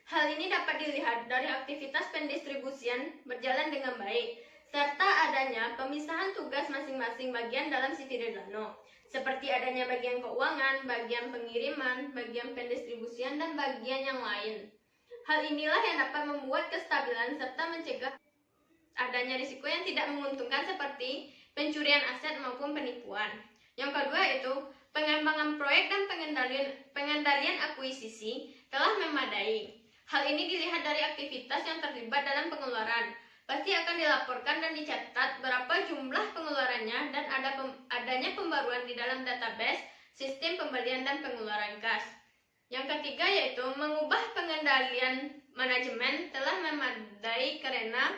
S3: Hal ini dapat dilihat dari aktivitas pendistribusian berjalan dengan baik, serta adanya pemisahan tugas masing-masing bagian dalam si Firzano, seperti adanya bagian keuangan, bagian pengiriman, bagian pendistribusian, dan bagian yang lain. Hal inilah yang dapat membuat kestabilan serta mencegah adanya risiko yang tidak menguntungkan seperti pencurian aset maupun penipuan. Yang kedua yaitu pengembangan proyek dan pengendalian akuisisi telah memadai. Hal ini dilihat dari aktivitas yang terlibat dalam pengeluaran. Pasti akan dilaporkan dan dicatat berapa jumlah pengeluarannya dan adanya pembaruan di dalam database sistem pembelian dan pengeluaran kas. Yang ketiga yaitu mengubah pengendalian manajemen telah memadai karena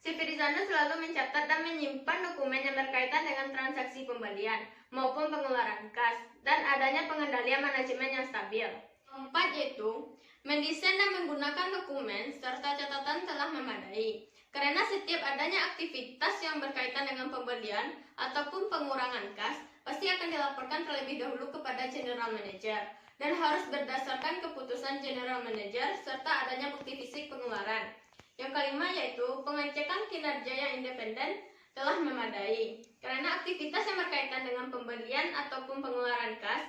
S3: si Firzano selalu mencatat dan menyimpan dokumen yang berkaitan dengan transaksi pembelian maupun pengeluaran kas dan adanya pengendalian manajemen yang stabil. Keempat yaitu mendesain dan menggunakan dokumen serta catatan telah memadai. Karena setiap adanya aktivitas yang berkaitan dengan pembelian ataupun pengurangan kas pasti akan dilaporkan terlebih dahulu kepada General Manager dan harus berdasarkan keputusan General Manager serta adanya bukti fisik pengeluaran. Yang kelima yaitu pengecekan kinerja yang independen telah memadai. Karena aktivitas yang berkaitan dengan pembelian ataupun pengeluaran kas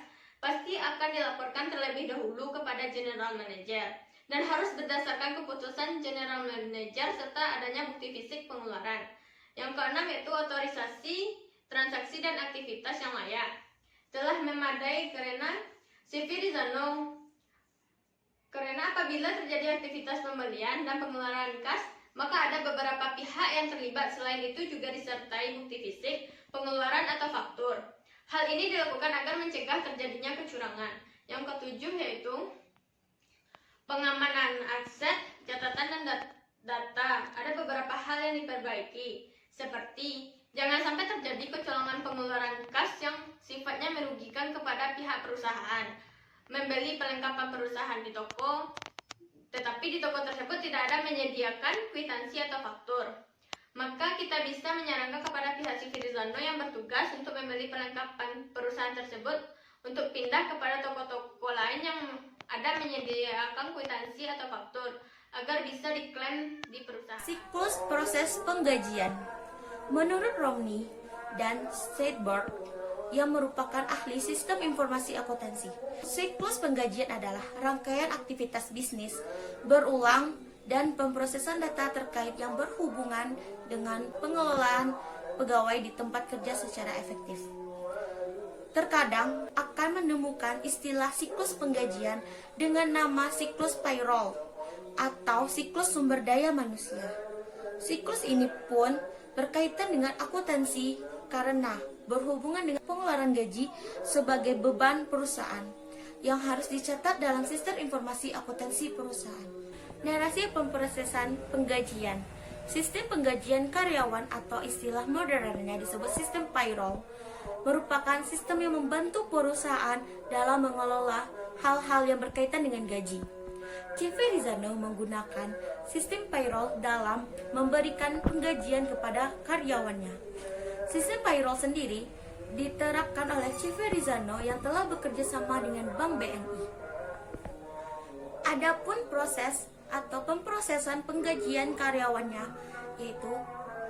S3: pasti akan dilaporkan terlebih dahulu kepada General Manager dan harus berdasarkan keputusan General Manager serta adanya bukti fisik pengeluaran. Yang keenam yaitu otorisasi transaksi dan aktivitas yang layak. Telah memadai karena CV Rizano karena apabila terjadi aktivitas pembelian dan pengeluaran kas, maka ada beberapa pihak yang terlibat. Selain itu juga disertai bukti fisik, pengeluaran atau faktur. Hal ini dilakukan agar mencegah terjadinya kecurangan. Yang ketujuh yaitu pengamanan aset, catatan, dan data. Ada beberapa hal yang diperbaiki, seperti jangan sampai terjadi kecolongan pengeluaran kas yang sifatnya merugikan kepada pihak perusahaan. Membeli perlengkapan perusahaan di toko, tetapi di toko tersebut tidak ada menyediakan kwitansi atau faktur. Maka kita bisa menyarankan kepada pihak CV Rizano yang bertugas untuk membeli perlengkapan perusahaan tersebut untuk pindah kepada toko-toko lain yang ada menyediakan kwitansi atau faktur agar bisa diklaim di perusahaan.
S2: Siklus proses penggajian. Menurut Romney dan Steinberg yang merupakan ahli sistem informasi akuntansi, siklus penggajian adalah rangkaian aktivitas bisnis berulang dan pemrosesan data terkait yang berhubungan dengan pengelolaan pegawai di tempat kerja secara efektif. Terkadang akan menemukan istilah siklus penggajian dengan nama siklus payroll atau siklus sumber daya manusia. Siklus ini pun berkaitan dengan akuntansi karena berhubungan dengan pengeluaran gaji sebagai beban perusahaan yang harus dicatat dalam sistem informasi akuntansi perusahaan. Narasi pemrosesan penggajian. Sistem penggajian karyawan atau istilah modernnya disebut sistem payroll merupakan sistem yang membantu perusahaan dalam mengelola hal-hal yang berkaitan dengan gaji. CV Rizano menggunakan sistem payroll dalam memberikan penggajian kepada karyawannya. Sistem payroll sendiri diterapkan oleh CV Rizano yang telah bekerja sama dengan Bank BNI. Adapun proses atau pemrosesan penggajian karyawannya yaitu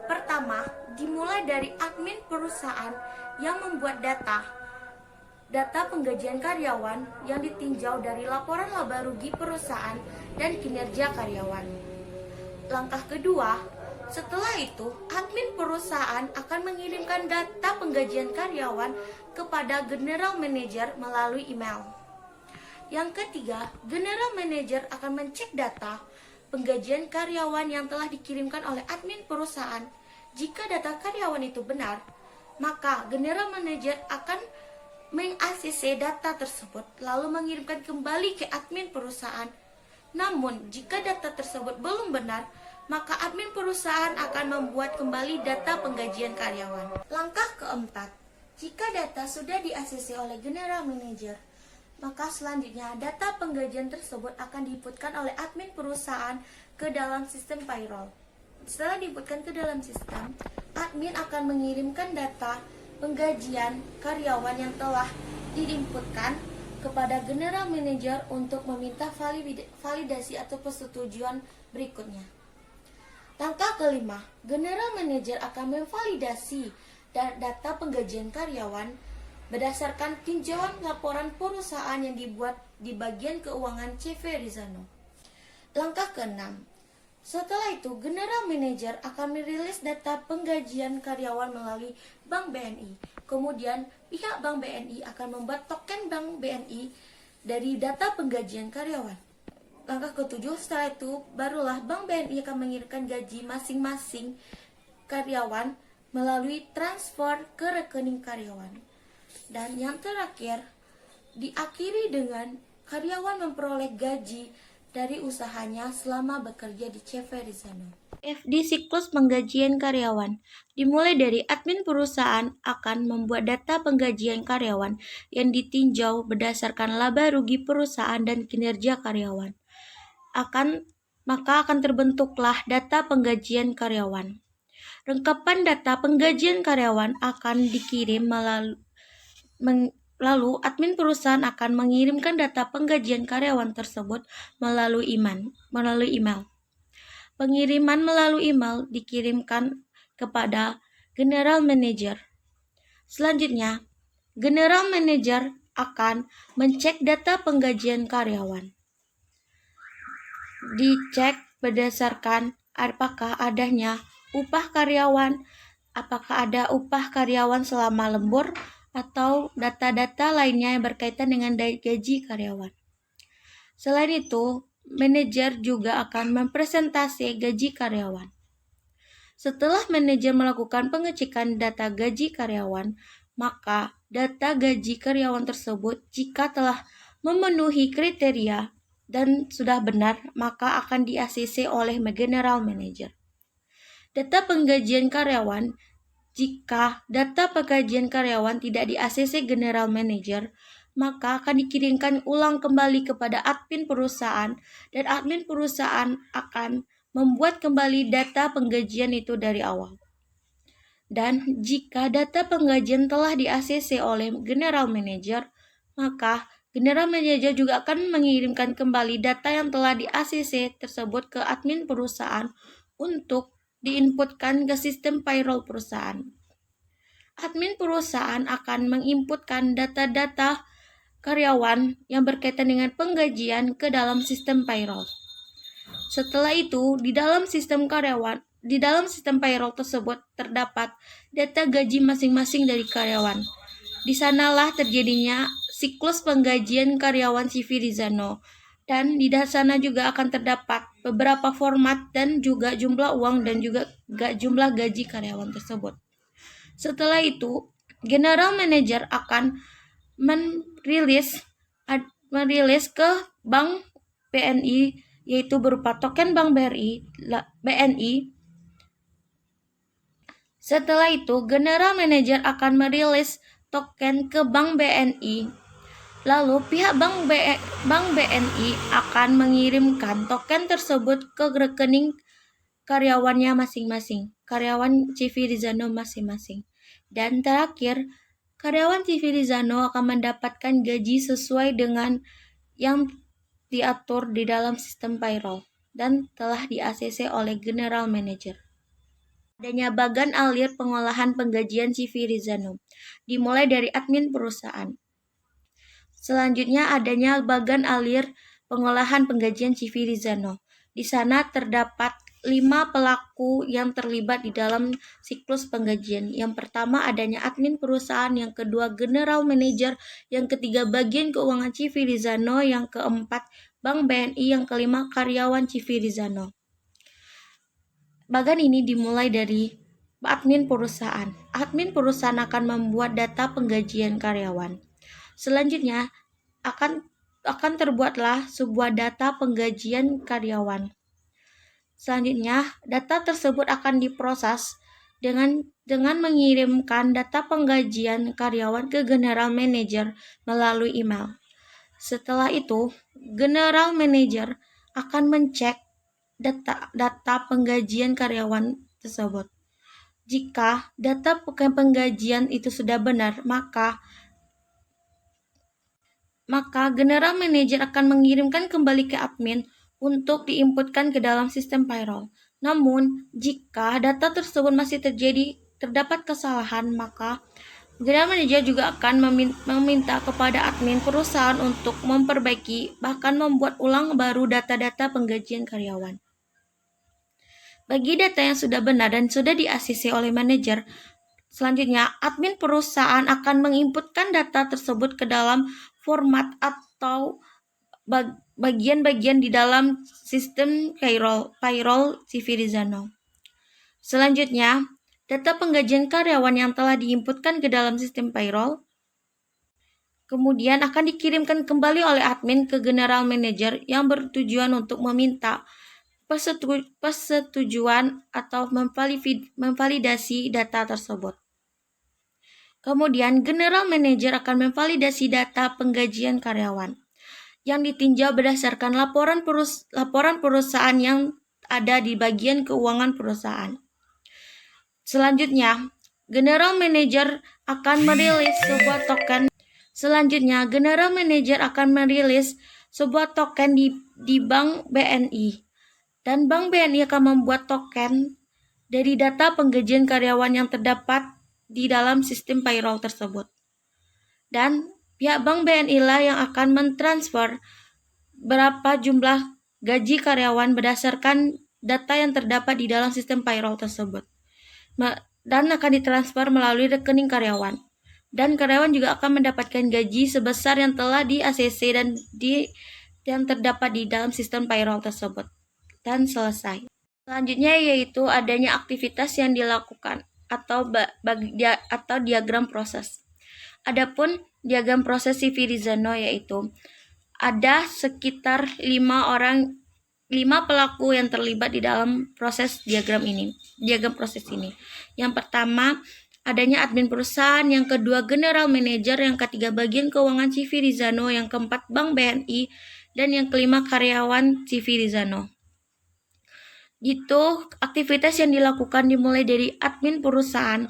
S2: pertama, dimulai dari admin perusahaan yang membuat data penggajian karyawan yang ditinjau dari laporan laba rugi perusahaan dan kinerja karyawan. Langkah kedua, setelah itu admin perusahaan akan mengirimkan data penggajian karyawan kepada general manager melalui email. Yang ketiga, general manager akan mengecek data penggajian karyawan yang telah dikirimkan oleh admin perusahaan. Jika data karyawan itu benar, maka general manager akan meng-ACC data tersebut lalu mengirimkan kembali ke admin perusahaan. Namun, jika data tersebut belum benar, maka admin perusahaan akan membuat kembali data penggajian karyawan. Langkah keempat, jika data sudah di-ACC oleh general manager, maka selanjutnya data penggajian tersebut akan diinputkan oleh admin perusahaan ke dalam sistem payroll. Setelah diinputkan ke dalam sistem, admin akan mengirimkan data penggajian karyawan yang telah diinputkan kepada general manager untuk meminta validasi atau persetujuan berikutnya. Langkah kelima, general manager akan memvalidasi data penggajian karyawan berdasarkan tinjauan laporan perusahaan yang dibuat di bagian keuangan CV Rizano. Langkah keenam, setelah itu general manager akan merilis data penggajian karyawan melalui Bank BNI. Kemudian pihak Bank BNI akan membuat token Bank BNI dari data penggajian karyawan. Langkah ketujuh, setelah itu barulah Bank BNI akan mengirimkan gaji masing-masing karyawan melalui transfer ke rekening karyawan. Dan yang terakhir, diakhiri dengan karyawan memperoleh gaji dari usahanya selama bekerja di CV Rizano. FD siklus penggajian karyawan dimulai dari admin perusahaan akan membuat data penggajian karyawan yang ditinjau berdasarkan laba rugi perusahaan dan kinerja karyawan. Maka akan terbentuklah data penggajian karyawan. Rengkapan data penggajian karyawan akan dikirim lalu admin perusahaan akan mengirimkan data penggajian karyawan tersebut melalui email. Pengiriman melalui email dikirimkan kepada general manager. Selanjutnya, general manager akan mencek data penggajian karyawan. Dicek berdasarkan apakah adanya upah karyawan, apakah ada upah karyawan selama lembur, atau data-data lainnya yang berkaitan dengan gaji karyawan. Selain itu, manajer juga akan mempresentasi gaji karyawan. Setelah manajer melakukan pengecekan data gaji karyawan, maka data gaji karyawan tersebut jika telah memenuhi kriteria dan sudah benar, maka akan di-ACC oleh General Manager. Data penggajian karyawan, jika data penggajian karyawan tidak di-ACC General Manager, maka akan dikirimkan ulang kembali kepada admin perusahaan, dan admin perusahaan akan membuat kembali data penggajian itu dari awal. Dan jika data penggajian telah di-ACC oleh General Manager, maka General Manager juga akan mengirimkan kembali data yang telah di-ACC tersebut ke admin perusahaan untuk diinputkan ke sistem payroll perusahaan. Admin perusahaan akan menginputkan data-data karyawan yang berkaitan dengan penggajian ke dalam sistem payroll. Setelah itu, di dalam sistem payroll tersebut terdapat data gaji masing-masing dari karyawan. Di sanalah terjadinya siklus penggajian karyawan CV Rizano, dan di sana juga akan terdapat beberapa format dan juga jumlah uang dan juga jumlah gaji karyawan tersebut. Setelah itu, General Manager akan merilis ke Bank BNI, yaitu berupa token Bank BNI. Setelah itu, General Manager akan merilis token ke Bank BNI. Lalu pihak Bank BNI akan mengirimkan token tersebut ke rekening karyawannya masing-masing, karyawan CV Rizano masing-masing. Dan terakhir, karyawan CV Rizano akan mendapatkan gaji sesuai dengan yang diatur di dalam sistem payroll dan telah di-ACC oleh General Manager. Adanya bagan alir pengolahan penggajian CV Rizano dimulai dari admin perusahaan. Selanjutnya adanya bagan alir pengolahan penggajian CV Rizano. Di sana terdapat 5 pelaku yang terlibat di dalam siklus penggajian. Yang pertama adanya admin perusahaan, yang kedua General Manager, yang ketiga bagian keuangan CV Rizano, yang keempat Bank BNI, yang kelima karyawan CV Rizano. Bagan ini dimulai dari admin perusahaan. Admin perusahaan akan membuat data penggajian karyawan. Selanjutnya akan terbuatlah sebuah data penggajian karyawan. Selanjutnya, data tersebut akan diproses dengan mengirimkan data penggajian karyawan ke General Manager melalui email. Setelah itu, General Manager akan mencek data penggajian karyawan tersebut. Jika data penggajian itu sudah benar, maka General Manager akan mengirimkan kembali ke admin untuk diinputkan ke dalam sistem payroll. Namun, jika data tersebut masih terdapat kesalahan, maka General Manager juga akan meminta kepada admin perusahaan untuk memperbaiki, bahkan membuat ulang baru data-data penggajian karyawan. Bagi data yang sudah benar dan sudah di-ACC oleh manajer, selanjutnya admin perusahaan akan menginputkan data tersebut ke dalam format atau bagian-bagian di dalam sistem payroll CV Rizano. Selanjutnya, data penggajian karyawan yang telah diinputkan ke dalam sistem payroll kemudian akan dikirimkan kembali oleh admin ke General Manager yang bertujuan untuk meminta persetujuan atau memvalidasi data tersebut. Kemudian General Manager akan memvalidasi data penggajian karyawan yang ditinjau berdasarkan laporan perusahaan yang ada di bagian keuangan perusahaan. Selanjutnya, General Manager akan merilis sebuah token. Di Bank BNI. Dan Bank BNI akan membuat token dari data penggajian karyawan yang terdapat di dalam sistem payroll tersebut. Dan Pihak Bank BNI lah yang akan mentransfer berapa jumlah gaji karyawan berdasarkan data yang terdapat di dalam sistem payroll tersebut. Dan akan ditransfer melalui rekening karyawan. Dan karyawan juga akan mendapatkan gaji sebesar yang telah di ACC dan yang terdapat di dalam sistem payroll tersebut. Dan selesai. Selanjutnya yaitu adanya aktivitas yang dilakukan atau diagram proses. Adapun diagram proses Civirizano yaitu ada sekitar 5 pelaku yang terlibat di dalam proses diagram proses ini. Yang pertama, adanya admin perusahaan, yang kedua general manager, yang ketiga bagian keuangan Civirizano, yang keempat Bank BNI, dan yang kelima karyawan Civirizano. Gitu, aktivitas yang dilakukan dimulai dari admin perusahaan.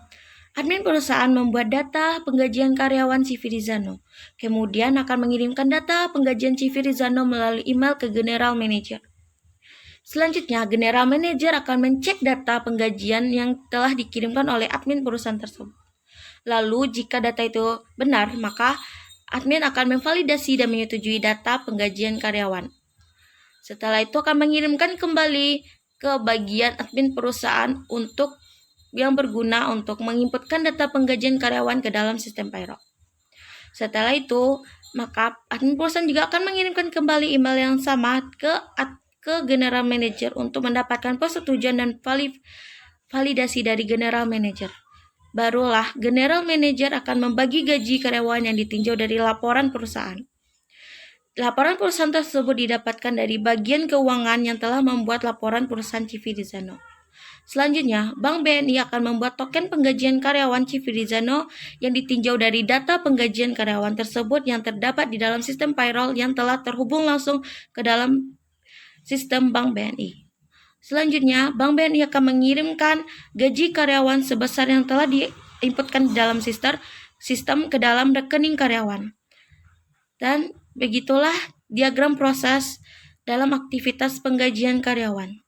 S2: Admin perusahaan membuat data penggajian karyawan Civirizano. Kemudian akan mengirimkan data penggajian Civirizano melalui email ke general manager. Selanjutnya, general manager akan mencek data penggajian yang telah dikirimkan oleh admin perusahaan tersebut. Lalu, jika data itu benar, maka admin akan memvalidasi dan menyetujui data penggajian karyawan. Setelah itu akan mengirimkan kembali ke bagian admin perusahaan untuk yang berguna untuk menginputkan data penggajian karyawan ke dalam sistem payroll. Setelah itu, maka admin perusahaan juga akan mengirimkan kembali email yang sama ke general manager untuk mendapatkan persetujuan dan validasi dari general manager. Barulah general manager akan membagi gaji karyawan yang ditinjau dari laporan perusahaan. Laporan perusahaan tersebut didapatkan dari bagian keuangan yang telah membuat laporan perusahaan Civirizano. Selanjutnya, Bank BNI akan membuat token penggajian karyawan Civirizano yang ditinjau dari data penggajian karyawan tersebut yang terdapat di dalam sistem payroll yang telah terhubung langsung ke dalam sistem Bank BNI. Selanjutnya, Bank BNI akan mengirimkan gaji karyawan sebesar yang telah diinputkan di dalam sistem ke dalam rekening karyawan. Dan begitulah diagram proses dalam aktivitas penggajian karyawan.